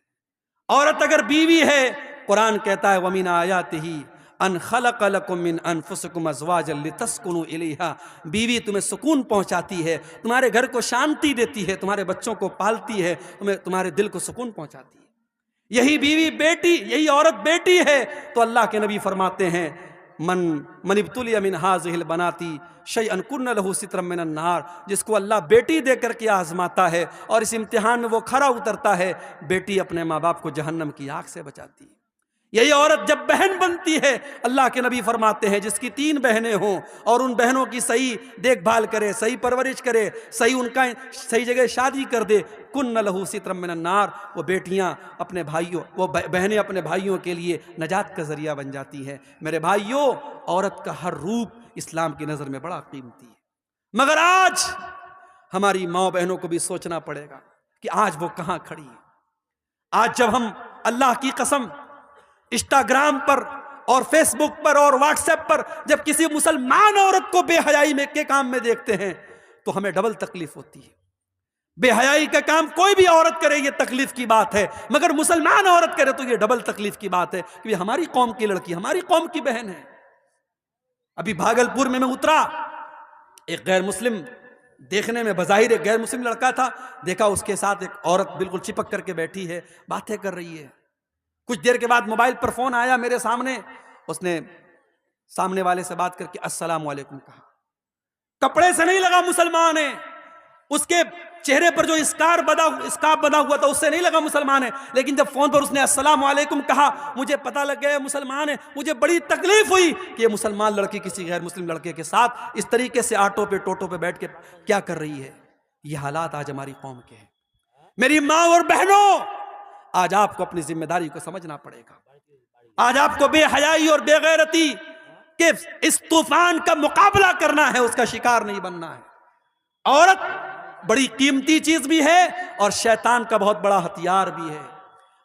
A: عورت اگر بیوی ہے، قرآن کہتا ہے وَمِنْ آيَاتِهِ أَنْ خَلَقَ لَكُم مِّنْ أَنفُسِكُمْ أَزْوَاجًا لِتَسْكُنُوا إِلَيْهَا۔ بیوی تمہیں سکون پہنچاتی ہے، تمہارے گھر کو شانتی دیتی ہے، تمہارے بچوں کو پالتی ہے، تمہارے دل کو سکون پہنچاتی ہے۔ یہی بیوی بیٹی، یہی عورت بیٹی ہے تو اللہ کے نبی فرماتے ہیں من ابتلی من هذه البنات شیئن کن لہ سترا من النار، جس کو اللہ بیٹی دے کر کے آزماتا ہے اور اس امتحان میں وہ کھرا اترتا ہے، بیٹی اپنے ماں باپ کو جہنم کی آگ سے بچاتی ہے۔ یہی عورت جب بہن بنتی ہے، اللہ کے نبی فرماتے ہیں جس کی 3 بہنیں ہوں اور ان بہنوں کی صحیح دیکھ بھال کرے، صحیح پرورش کرے، ان کا صحیح جگہ شادی کر دے، کن لہ سترا من النار، وہ بیٹیاں اپنے بھائیوں، وہ بہنیں اپنے بھائیوں کے لیے نجات کا ذریعہ بن جاتی ہیں۔ میرے بھائیوں، عورت کا ہر روپ اسلام کی نظر میں بڑا قیمتی ہے، مگر آج ہماری ماں بہنوں کو بھی سوچنا پڑے گا کہ آج وہ کہاں کھڑی ہے۔ آج جب ہم اللہ کی قسم انسٹاگرام پر اور فیس بک پر اور واٹس ایپ پر جب کسی مسلمان عورت کو بے حیائی میں کے کام میں دیکھتے ہیں تو ہمیں ڈبل تکلیف ہوتی ہے۔ بے حیائی کا کام کوئی بھی عورت کرے یہ تکلیف کی بات ہے، مگر مسلمان عورت کرے تو یہ ڈبل تکلیف کی بات ہے، کہ ہماری قوم کی لڑکی، ہماری قوم کی بہن ہے۔ ابھی بھاگلپور میں اترا، ایک غیر مسلم، دیکھنے میں بظاہر ایک غیر مسلم لڑکا تھا، دیکھا اس کے ساتھ ایک عورت بالکل چپک کر کے بیٹھی ہے، باتیں کر رہی ہے۔ کچھ دیر کے بعد موبائل پر فون آیا میرے سامنے، اس نے سامنے والے سے بات کر کے السلام علیکم کہا۔ کپڑے سے نہیں لگا مسلمان ہے، اس کے چہرے پر جو اسکارف بنا ہوا تھا اس سے نہیں لگا مسلمان ہے، لیکن جب فون پر اس نے السلام علیکم کہا مجھے پتہ لگ گیا مسلمان ہے۔ مجھے بڑی تکلیف ہوئی کہ یہ مسلمان لڑکی کسی غیر مسلم لڑکے کے ساتھ اس طریقے سے آٹو پہ ٹوٹو پہ بیٹھ کے کیا کر رہی ہے۔ یہ حالات آج ہماری قوم کے ہیں۔ میری ماں اور بہنوں، آج آپ کو اپنی ذمہ داری کو سمجھنا پڑے گا۔ آج آپ کو بے حیائی اور بے غیرتی کے اس طوفان کا مقابلہ کرنا ہے، اس کا شکار نہیں بننا ہے۔ عورت بڑی قیمتی چیز بھی ہے اور شیطان کا بہت بڑا ہتھیار بھی ہے۔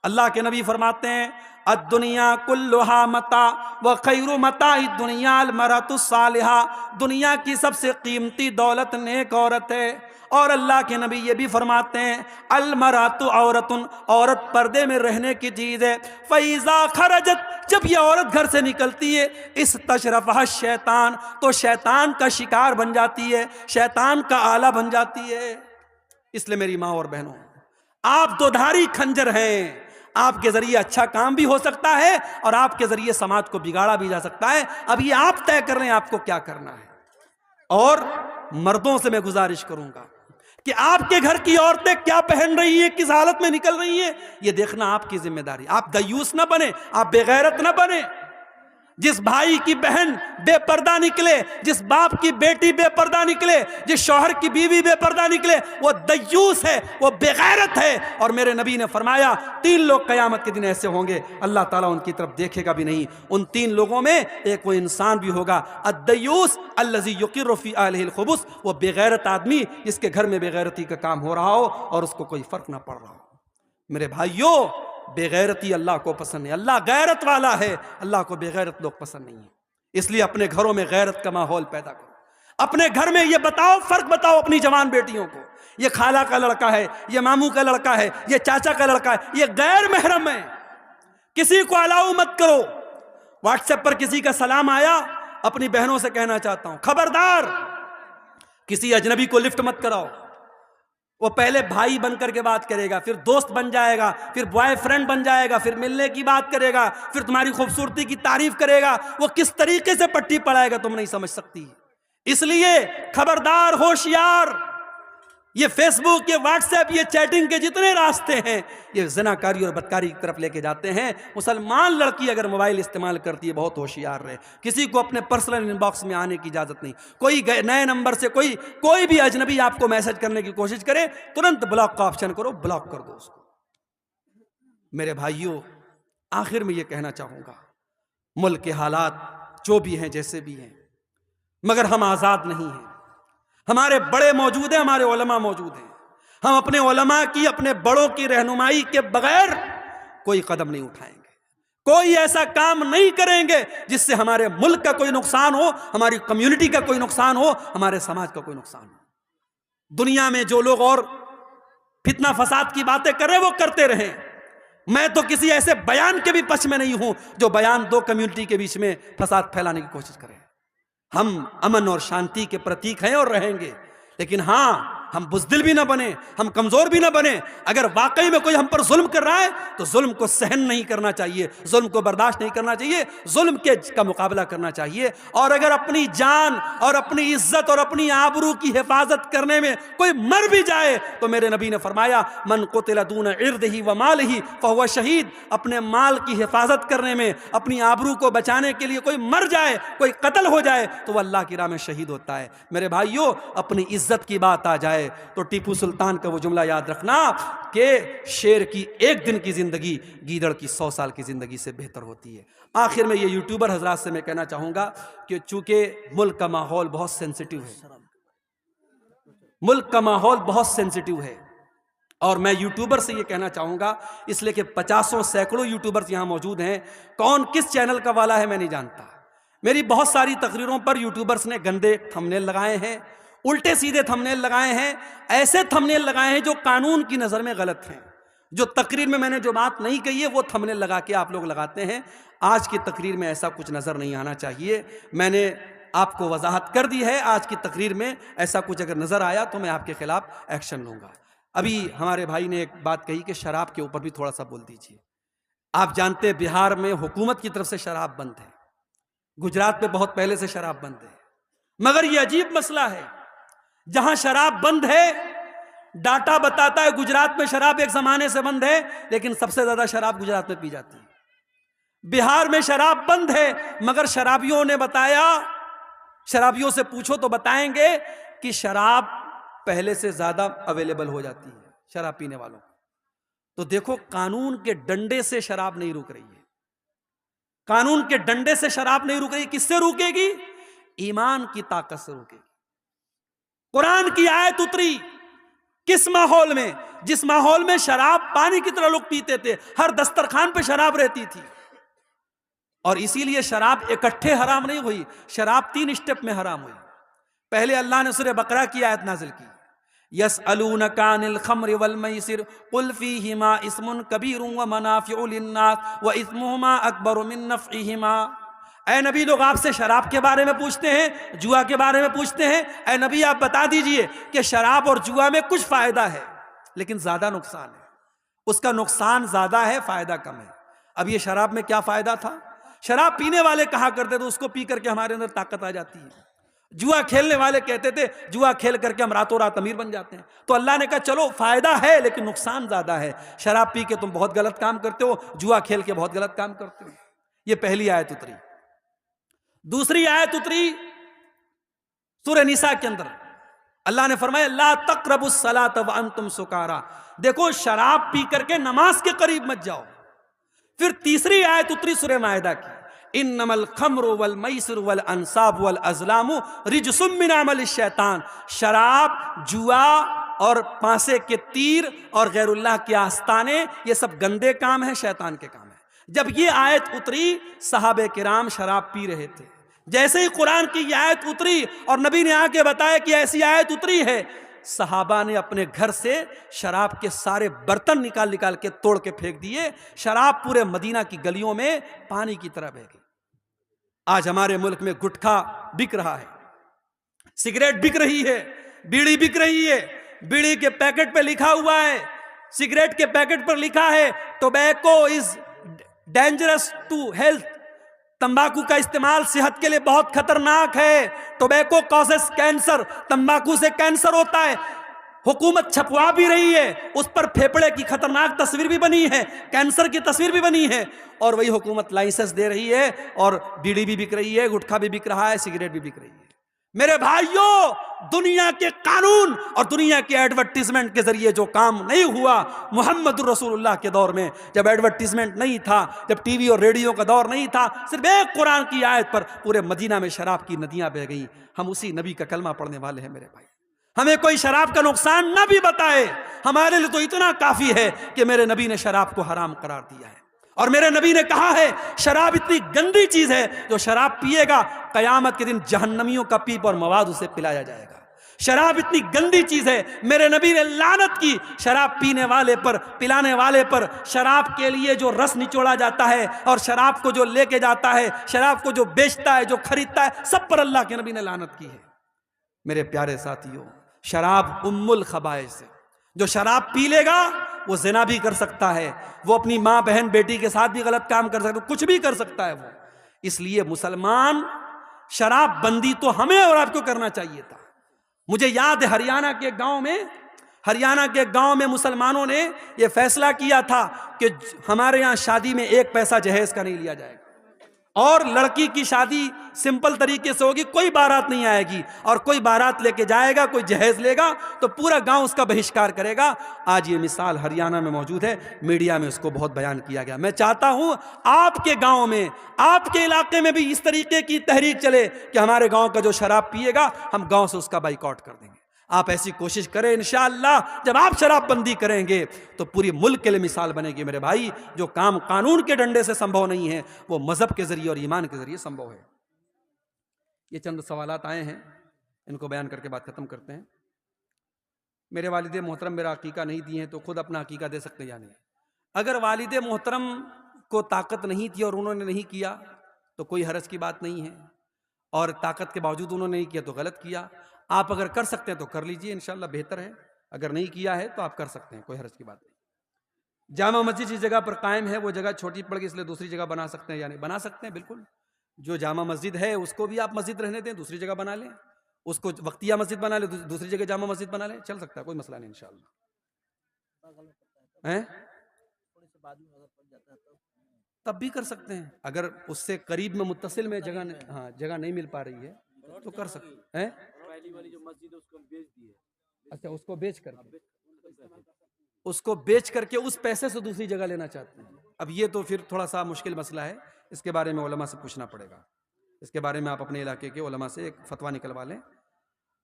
A: اللہ کے نبی فرماتے ہیں الدنیا کلھا متاع وخیر متاع الدنیا المرأۃ الصالحہ، دنیا کی سب سے قیمتی دولت نیک عورت ہے۔ اور اللہ کے نبی یہ بھی فرماتے ہیں المرأۃ عورۃ، عورت پردے میں رہنے کی چیز ہے۔ فَإِذَا خَرَجَتْ، جب یہ عورت گھر سے نکلتی ہے، استشرفہا الشیطان، تو شیطان کا شکار بن جاتی ہے، شیطان کا آلہ بن جاتی ہے۔ اس لیے میری ماں اور بہنوں، آپ دو دھاری کھنجر ہیں، آپ کے ذریعے اچھا کام بھی ہو سکتا ہے اور آپ کے ذریعے سماج کو بگاڑا بھی جا سکتا ہے۔ اب یہ آپ طے کر رہے ہیں آپ کو کیا کرنا ہے۔ اور مردوں سے میں گزارش کروں گا کہ آپ کے گھر کی عورتیں کیا پہن رہی ہیں، کس حالت میں نکل رہی ہیں، یہ دیکھنا آپ کی ذمہ داری۔ آپ دیوس نہ بنے، آپ بے غیرت نہ بنے۔ جس بھائی کی بہن بے پردہ نکلے، جس باپ کی بیٹی بے پردہ نکلے، جس شوہر کی بیوی بے پردہ نکلے، وہ دیوس ہے، وہ بے غیرت ہے۔ اور میرے نبی نے فرمایا 3 لوگ قیامت کے دن ایسے ہوں گے اللہ تعالیٰ ان کی طرف دیکھے گا بھی نہیں۔ ان 3 لوگوں میں ایک وہ انسان بھی ہوگا الدیوس الذی یقر فی اہلہ الخبث، وہ بے غیرت آدمی جس کے گھر میں بے غیرتی کا کام ہو رہا ہو اور اس کو کوئی فرق نہ پڑ رہا ہو۔ میرے بھائیوں، بے غیرتی اللہ کو پسند نہیں، اللہ غیرت والا ہے، اللہ کو بے غیرت لوگ پسند نہیں ہیں۔ اس لیے اپنے گھروں میں غیرت کا ماحول پیدا کرو۔ اپنے گھر میں یہ بتاؤ، فرق بتاؤ اپنی جوان بیٹیوں کو، یہ خالہ کا لڑکا ہے، یہ ماموں کا لڑکا ہے، یہ چاچا کا لڑکا ہے، یہ غیر محرم ہے، کسی کو الاؤ مت کرو۔ واٹس ایپ پر کسی کا سلام آیا، اپنی بہنوں سے کہنا چاہتا ہوں خبردار کسی اجنبی کو لفٹ مت کراؤ۔ وہ پہلے بھائی بن کر کے بات کرے گا، پھر دوست بن جائے گا، پھر بوائے فرینڈ بن جائے گا، پھر ملنے کی بات کرے گا، پھر تمہاری خوبصورتی کی تعریف کرے گا۔ وہ کس طریقے سے پٹی پڑائے گا تم نہیں سمجھ سکتی۔ اس لیے خبردار، ہوشیار، یہ فیس بک، یہ واٹس ایپ، یہ چیٹنگ کے جتنے راستے ہیں یہ زناکاری اور بدکاری کی طرف لے کے جاتے ہیں۔ مسلمان لڑکی اگر موبائل استعمال کرتی ہے بہت ہوشیار رہے، کسی کو اپنے پرسنل ان باکس میں آنے کی اجازت نہیں۔ کوئی نئے نمبر سے کوئی بھی اجنبی آپ کو میسج کرنے کی کوشش کرے، ترنت بلاک کا آپشن کرو، بلاک کر دو اس کو۔ میرے بھائیوں، آخر میں یہ کہنا چاہوں گا، ملک کے حالات جو بھی ہیں جیسے بھی ہیں، مگر ہم آزاد نہیں ہیں۔ ہمارے بڑے موجود ہیں، ہمارے علماء موجود ہیں۔ ہم اپنے علماء کی، اپنے بڑوں کی رہنمائی کے بغیر کوئی قدم نہیں اٹھائیں گے، کوئی ایسا کام نہیں کریں گے جس سے ہمارے ملک کا کوئی نقصان ہو، ہماری کمیونٹی کا کوئی نقصان ہو، ہمارے سماج کا کوئی نقصان ہو۔ دنیا میں جو لوگ اور فتنہ فساد کی باتیں کر رہے وہ کرتے رہیں، میں تو کسی ایسے بیان کے بھی پچھ میں نہیں ہوں جو بیان 2 کمیونٹی کے بیچ میں فساد پھیلانے کی کوشش کرے۔ ہم امن اور شانتی کے پرتیک ہیں اور رہیں گے، لیکن ہاں ہم بزدل بھی نہ بنے، ہم کمزور بھی نہ بنے. اگر واقعی میں کوئی ہم پر ظلم کر رہا ہے تو ظلم کو سہن نہیں کرنا چاہیے، ظلم کو برداشت نہیں کرنا چاہیے، ظلم کا مقابلہ کرنا چاہیے. اور اگر اپنی جان اور اپنی عزت اور اپنی آبرو کی حفاظت کرنے میں کوئی مر بھی جائے تو میرے نبی نے فرمایا من قتل دون عرضہ و مالہ فہو شہید. اپنے مال کی حفاظت کرنے میں، اپنی آبرو کو بچانے کے لیے کوئی مر جائے، کوئی قتل ہو جائے تو وہ اللہ کی راہ میں شہید ہوتا ہے. میرے بھائیوں، اپنی عزت کی بات آ جائے تو ٹیپو سلطان کا وہ جملہ یاد رکھنا کہ شیر کی ایک دن کی زندگی گیدڑ کی 100 سال کی زندگی سے بہتر ہوتی ہے. آخر میں یہ یوٹیوبر حضرات سے میں کہنا چاہوں گا کہ چونکہ ملک کا ماحول بہت سینسیٹیو ہے، ملک کا ماحول بہت سینسیٹیو ہے، اور میں یوٹیوبر سے یہ کہنا چاہوں گا، اس لیے کہ 50 سینکڑوں یوٹیوبرز یہاں موجود ہیں، کون کس چینل کا والا ہے میں نہیں جانتا. میری بہت ساری تقریروں پر یوٹیوبرز نے گندے تھمبنیل لگائے ہیں، الٹے سیدھے تھمبنیل لگائے ہیں، ایسے تھمبنیل لگائے ہیں جو قانون کی نظر میں غلط ہیں. جو تقریر میں نے جو بات نہیں کہی ہے وہ تھمبنیل لگا کے آپ لوگ لگاتے ہیں. آج کی تقریر میں ایسا کچھ نظر نہیں آنا چاہیے. میں نے آپ کو وضاحت کر دی ہے، آج کی تقریر میں ایسا کچھ اگر نظر آیا تو میں آپ کے خلاف ایکشن لوں گا. ابھی ہمارے بھائی نے ایک بات کہی کہ شراب کے اوپر بھی تھوڑا سا بول دیجئے. آپ جانتے ہیں بہار میں حکومت کی طرف سے شراب بند ہے، گجرات میں بہت پہلے سے شراب بند ہے. مگر یہ عجیب مسئلہ ہے، جہاں شراب بند ہے ڈاٹا بتاتا ہے گجرات میں شراب ایک زمانے سے بند ہے، لیکن سب سے زیادہ شراب گجرات میں پی جاتی ہے. بہار میں شراب بند ہے مگر شرابیوں نے بتایا، شرابیوں سے پوچھو تو بتائیں گے کہ شراب پہلے سے زیادہ اویلیبل ہو جاتی ہے شراب پینے والوں کو. تو دیکھو قانون کے ڈنڈے سے شراب نہیں رک رہی ہے، قانون کے ڈنڈے سے شراب نہیں رک رہی. کس سے روکے گی؟ ایمان کی طاقت سے روکے گی. قرآن کی آیت اتری کس ماحول میں؟ جس ماحول میں شراب پانی کی طرح لوگ پیتے تھے، ہر دسترخوان پہ شراب رہتی تھی. اور اسی لیے شراب اکٹھے حرام نہیں ہوئی، شراب 3 اسٹیپ میں حرام ہوئی. پہلے اللہ نے سورہ بقرہ کی آیت نازل کی، یسألونک عن الخمر والمیسر قل فیہما اسم کبیر ومنافع للناس واسمہما اکبر من نفعہما. اے نبی، لوگ آپ سے شراب کے بارے میں پوچھتے ہیں، جوا کے بارے میں پوچھتے ہیں. اے نبی آپ بتا دیجئے کہ شراب اور جوا میں کچھ فائدہ ہے لیکن زیادہ نقصان ہے. اس کا نقصان زیادہ ہے، فائدہ کم ہے. اب یہ شراب میں کیا فائدہ تھا؟ شراب پینے والے کہا کرتے تھے اس کو پی کر کے ہمارے اندر طاقت آ جاتی ہے. جوا کھیلنے والے کہتے تھے جوا کھیل کر کے ہم راتوں رات امیر بن جاتے ہیں. تو اللہ نے کہا چلو فائدہ ہے لیکن نقصان زیادہ ہے. شراب پی کے تم بہت غلط کام کرتے ہو، جوا کھیل کے بہت غلط کام کرتے ہو. یہ پہلی آیت اتری. دوسری آیت اتری سورہ نساء کے اندر، اللہ نے فرمایا لا تقربوا الصلاۃ وانتم سکارا. دیکھو شراب پی کر کے نماز کے قریب مت جاؤ. پھر تیسری آیت اتری سورہ مائدہ کی، انما الخمر والمیسر والانصاب والازلام رجس من عمل الشیطان. شراب، جوا اور پانسے کے تیر اور غیر اللہ کے آستانے، یہ سب گندے کام ہیں، شیطان کے کام ہیں. جب یہ آیت اتری صحابہ کرام شراب پی رہے تھے. جیسے ہی قرآن کی یہ آیت اتری اور نبی نے آ کے بتایا کہ ایسی آیت اتری ہے، صحابہ نے اپنے گھر سے شراب کے سارے برتن نکال کے توڑ کے پھینک دیے. شراب پورے مدینہ کی گلیوں میں پانی کی طرح بہہ گئی. آج ہمارے ملک میں گٹکھا بک رہا ہے، سگریٹ بک رہی ہے، بیڑی بک رہی ہے. بیڑی کے پیکٹ پہ لکھا ہوا ہے، سگریٹ کے پیکٹ پر لکھا ہے tobacco is dangerous to health. تمباکو کا استعمال صحت کے لیے بہت خطرناک ہے. ٹوبیکو کازز کینسر، تمباکو سے کینسر ہوتا ہے. حکومت چھپوا بھی رہی ہے، اس پر پھیپڑے کی خطرناک تصویر بھی بنی ہے، کینسر کی تصویر بھی بنی ہے، اور وہی حکومت لائسنس دے رہی ہے اور بیڑی بھی بک رہی ہے، گٹکھا بھی بک رہا ہے، سگریٹ بھی بک رہی ہے. میرے بھائیوں، دنیا کے قانون اور دنیا کے ایڈورٹیزمنٹ کے ذریعے جو کام نہیں ہوا محمد رسول اللہ کے دور میں، جب ایڈورٹیزمنٹ نہیں تھا، جب ٹی وی اور ریڈیو کا دور نہیں تھا، صرف ایک قرآن کی آیت پر پورے مدینہ میں شراب کی ندیاں بہہ گئیں. ہم اسی نبی کا کلمہ پڑھنے والے ہیں. میرے بھائی، ہمیں کوئی شراب کا نقصان نہ بھی بتائے، ہمارے لیے تو اتنا کافی ہے کہ میرے نبی نے شراب کو حرام قرار دیا ہے. اور میرے نبی نے کہا ہے شراب اتنی گندی چیز ہے، جو شراب پیے گا قیامت کے دن جہنمیوں کا پیپ اور مواد اسے پلایا جائے گا. شراب اتنی گندی چیز ہے، میرے نبی نے لعنت کی شراب پینے والے پر، پلانے والے پر. شراب کے لیے جو رس نچوڑا جاتا ہے اور شراب کو جو لے کے جاتا ہے، شراب کو جو بیچتا ہے، جو خریدتا ہے، سب پر اللہ کے نبی نے لعنت کی ہے. میرے پیارے ساتھیوں، شراب ام الخبائث ہے. جو شراب پی لے گا وہ زنا بھی کر سکتا ہے، وہ اپنی ماں بہن بیٹی کے ساتھ بھی غلط کام کر سکتا ہے، کچھ بھی کر سکتا ہے وہ. اس لیے مسلمان شراب بندی تو ہمیں اور آپ کو کرنا چاہیے تھا. مجھے یاد ہے ہریانہ کے گاؤں میں مسلمانوں نے یہ فیصلہ کیا تھا کہ ہمارے یہاں شادی میں 1 پیسہ جہیز کا نہیں لیا جائے گا، اور لڑکی کی شادی سمپل طریقے سے ہوگی، کوئی بارات نہیں آئے گی، اور کوئی بارات لے کے جائے گا، کوئی جہیز لے گا تو پورا گاؤں اس کا بہشکار کرے گا. آج یہ مثال ہریانہ میں موجود ہے، میڈیا میں اس کو بہت بیان کیا گیا. میں چاہتا ہوں آپ کے گاؤں میں، آپ کے علاقے میں بھی اس طریقے کی تحریک چلے کہ ہمارے گاؤں کا جو شراب پیے گا ہم گاؤں سے اس کا بائیکاٹ کر دیں گے. آپ ایسی کوشش کریں، انشاءاللہ جب آپ شراب بندی کریں گے تو پوری ملک کے لیے مثال بنے گی. میرے بھائی، جو کام قانون کے ڈنڈے سے سمبھو نہیں ہے وہ مذہب کے ذریعے اور ایمان کے ذریعے سمبھو ہے. یہ چند سوالات آئے ہیں، ان کو بیان کر کے بات ختم کرتے ہیں. میرے والد محترم میرا عقیقہ نہیں دیے ہیں تو خود اپنا عقیقہ دے سکتے یا نہیں؟ اگر والد محترم کو طاقت نہیں تھی اور انہوں نے نہیں کیا تو کوئی حرج کی بات نہیں ہے، اور طاقت کے باوجود انہوں نے نہیں کیا تو غلط کیا. آپ اگر کر سکتے ہیں تو کر لیجئے، انشاءاللہ بہتر ہے. اگر نہیں کیا ہے تو آپ کر سکتے ہیں، کوئی حرج کی بات نہیں. جامع مسجد جس جگہ پر قائم ہے وہ جگہ چھوٹی پڑ گئی، اس لیے دوسری جگہ بنا سکتے ہیں یا نہیں؟ بنا سکتے ہیں بالکل. جو جامع مسجد ہے اس کو بھی آپ مسجد رہنے دیں، دوسری جگہ بنا لیں. اس کو وقتیہ مسجد بنا لیں، دوسری جگہ جامع مسجد بنا لیں، چل سکتا ہے، کوئی مسئلہ نہیں انشاءاللہ. تب بھی کر سکتے ہیں، اگر اس سے قریب میں متصل میں جگہ نہیں مل پا رہی ہے تو کر سکتے ہیں. اچھا، اس کو بیچ کر کے اس پیسے سے دوسری جگہ لینا چاہتے ہیں. اب یہ تو پھر تھوڑا سا مشکل مسئلہ ہے، اس کے بارے میں علماء سے پوچھنا پڑے گا. اس کے بارے میں آپ اپنے علاقے کے علماء سے ایک فتویٰ نکلوا لیں.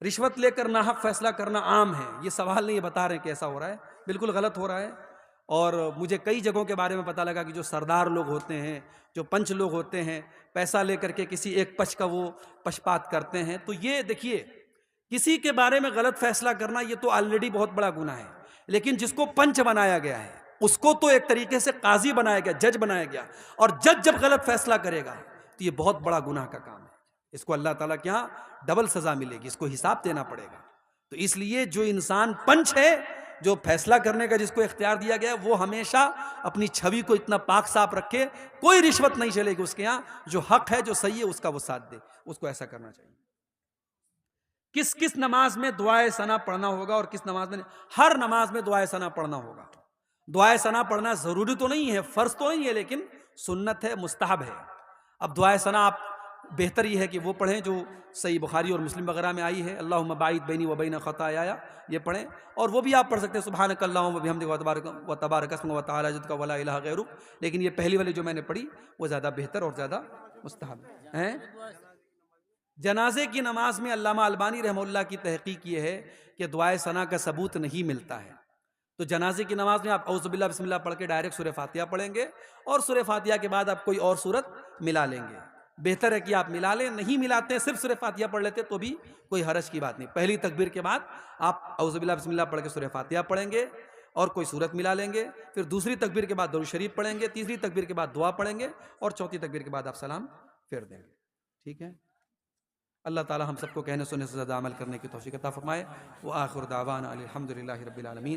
A: رشوت لے کر ناحق فیصلہ کرنا عام ہے، یہ سوال نہیں بتا رہے کہ ایسا ہو رہا ہے، بالکل غلط ہو رہا ہے. اور مجھے کئی جگہوں کے بارے میں پتہ لگا کہ جو سردار لوگ ہوتے ہیں، جو پنچ لوگ ہوتے ہیں، پیسہ لے کر کے کسی ایک پچ کا وہ پشپات کرتے ہیں. تو یہ دیکھیے، کسی کے بارے میں غلط فیصلہ کرنا یہ تو آلریڈی بہت بڑا گناہ ہے، لیکن جس کو پنچ بنایا گیا ہے اس کو تو ایک طریقے سے قاضی بنایا گیا، جج بنایا گیا، اور جج جب غلط فیصلہ کرے گا تو یہ بہت بڑا گناہ کا کام ہے. اس کو اللہ تعالیٰ کے یہاں ڈبل سزا ملے گی، اس کو حساب دینا پڑے گا. تو اس لیے جو انسان پنچ ہے، جو فیصلہ کرنے کا جس کو اختیار دیا گیا ہے، وہ ہمیشہ اپنی چھوی کو اتنا پاک صاف رکھے، کوئی رشوت نہیں چلے گی اس کے یہاں. جو حق ہے، جو صحیح ہے، اس کا وہ ساتھ دے، اس کو ایسا کرنا چاہیے. کس نماز میں دعائے ثنا پڑھنا ہوگا اور کس نماز میں نہیں؟ ہر نماز میں دعائے ثنا پڑھنا ہوگا. دعائے ثنا پڑھنا ضروری تو نہیں ہے، فرض تو نہیں ہے، لیکن سنت ہے، مستحب ہے. اب دعائے ثنا آپ بہتر یہ ہے کہ وہ پڑھیں جو صحیح بخاری اور مسلم وغیرہ میں آئی ہے. اللہم باعد بینی و بین خطایا، یہ پڑھیں. اور وہ بھی آپ پڑھ سکتے ہیں سبحانک اللہم و بحمدک و تبارک اسمک و تعالی جدک ولا الہ غیرک. لیکن یہ پہلی والی جو میں نے پڑھی وہ زیادہ بہتر اور زیادہ مستحب ہے. جنازے کی نماز میں علامہ البانی رحمہ اللہ کی تحقیق یہ ہے کہ دعائے ثنا کا ثبوت نہیں ملتا ہے. تو جنازے کی نماز میں آپ اعوذ باللہ بسم اللہ پڑھ کے ڈائریکٹ سورہ فاتحہ پڑھیں گے، اور سورہ فاتحہ کے بعد آپ کوئی اور سورت ملا لیں گے. بہتر ہے کہ آپ ملا لیں. نہیں ملاتے ہیں، صرف سورہ فاتحہ پڑھ لیتے تو بھی کوئی حرج کی بات نہیں. پہلی تکبیر کے بعد آپ اعوذ باللہ بسم اللہ پڑھ کے سورہ فاتحہ پڑھیں گے اور کوئی سورت ملا لیں گے. پھر دوسری تکبیر کے بعد درود شریف پڑھیں گے، تیسری تکبیر کے بعد دعا پڑھیں گے، اور چوتھی تکبیر کے بعد آپ سلام پھیر دیں گے. ٹھیک ہے؟ اللہ تعالی ہم سب کو کہنے سننے سے زیادہ عمل کرنے کی توفیق عطا فرمائے. وآخر دعوانا الحمدللہ رب العالمین.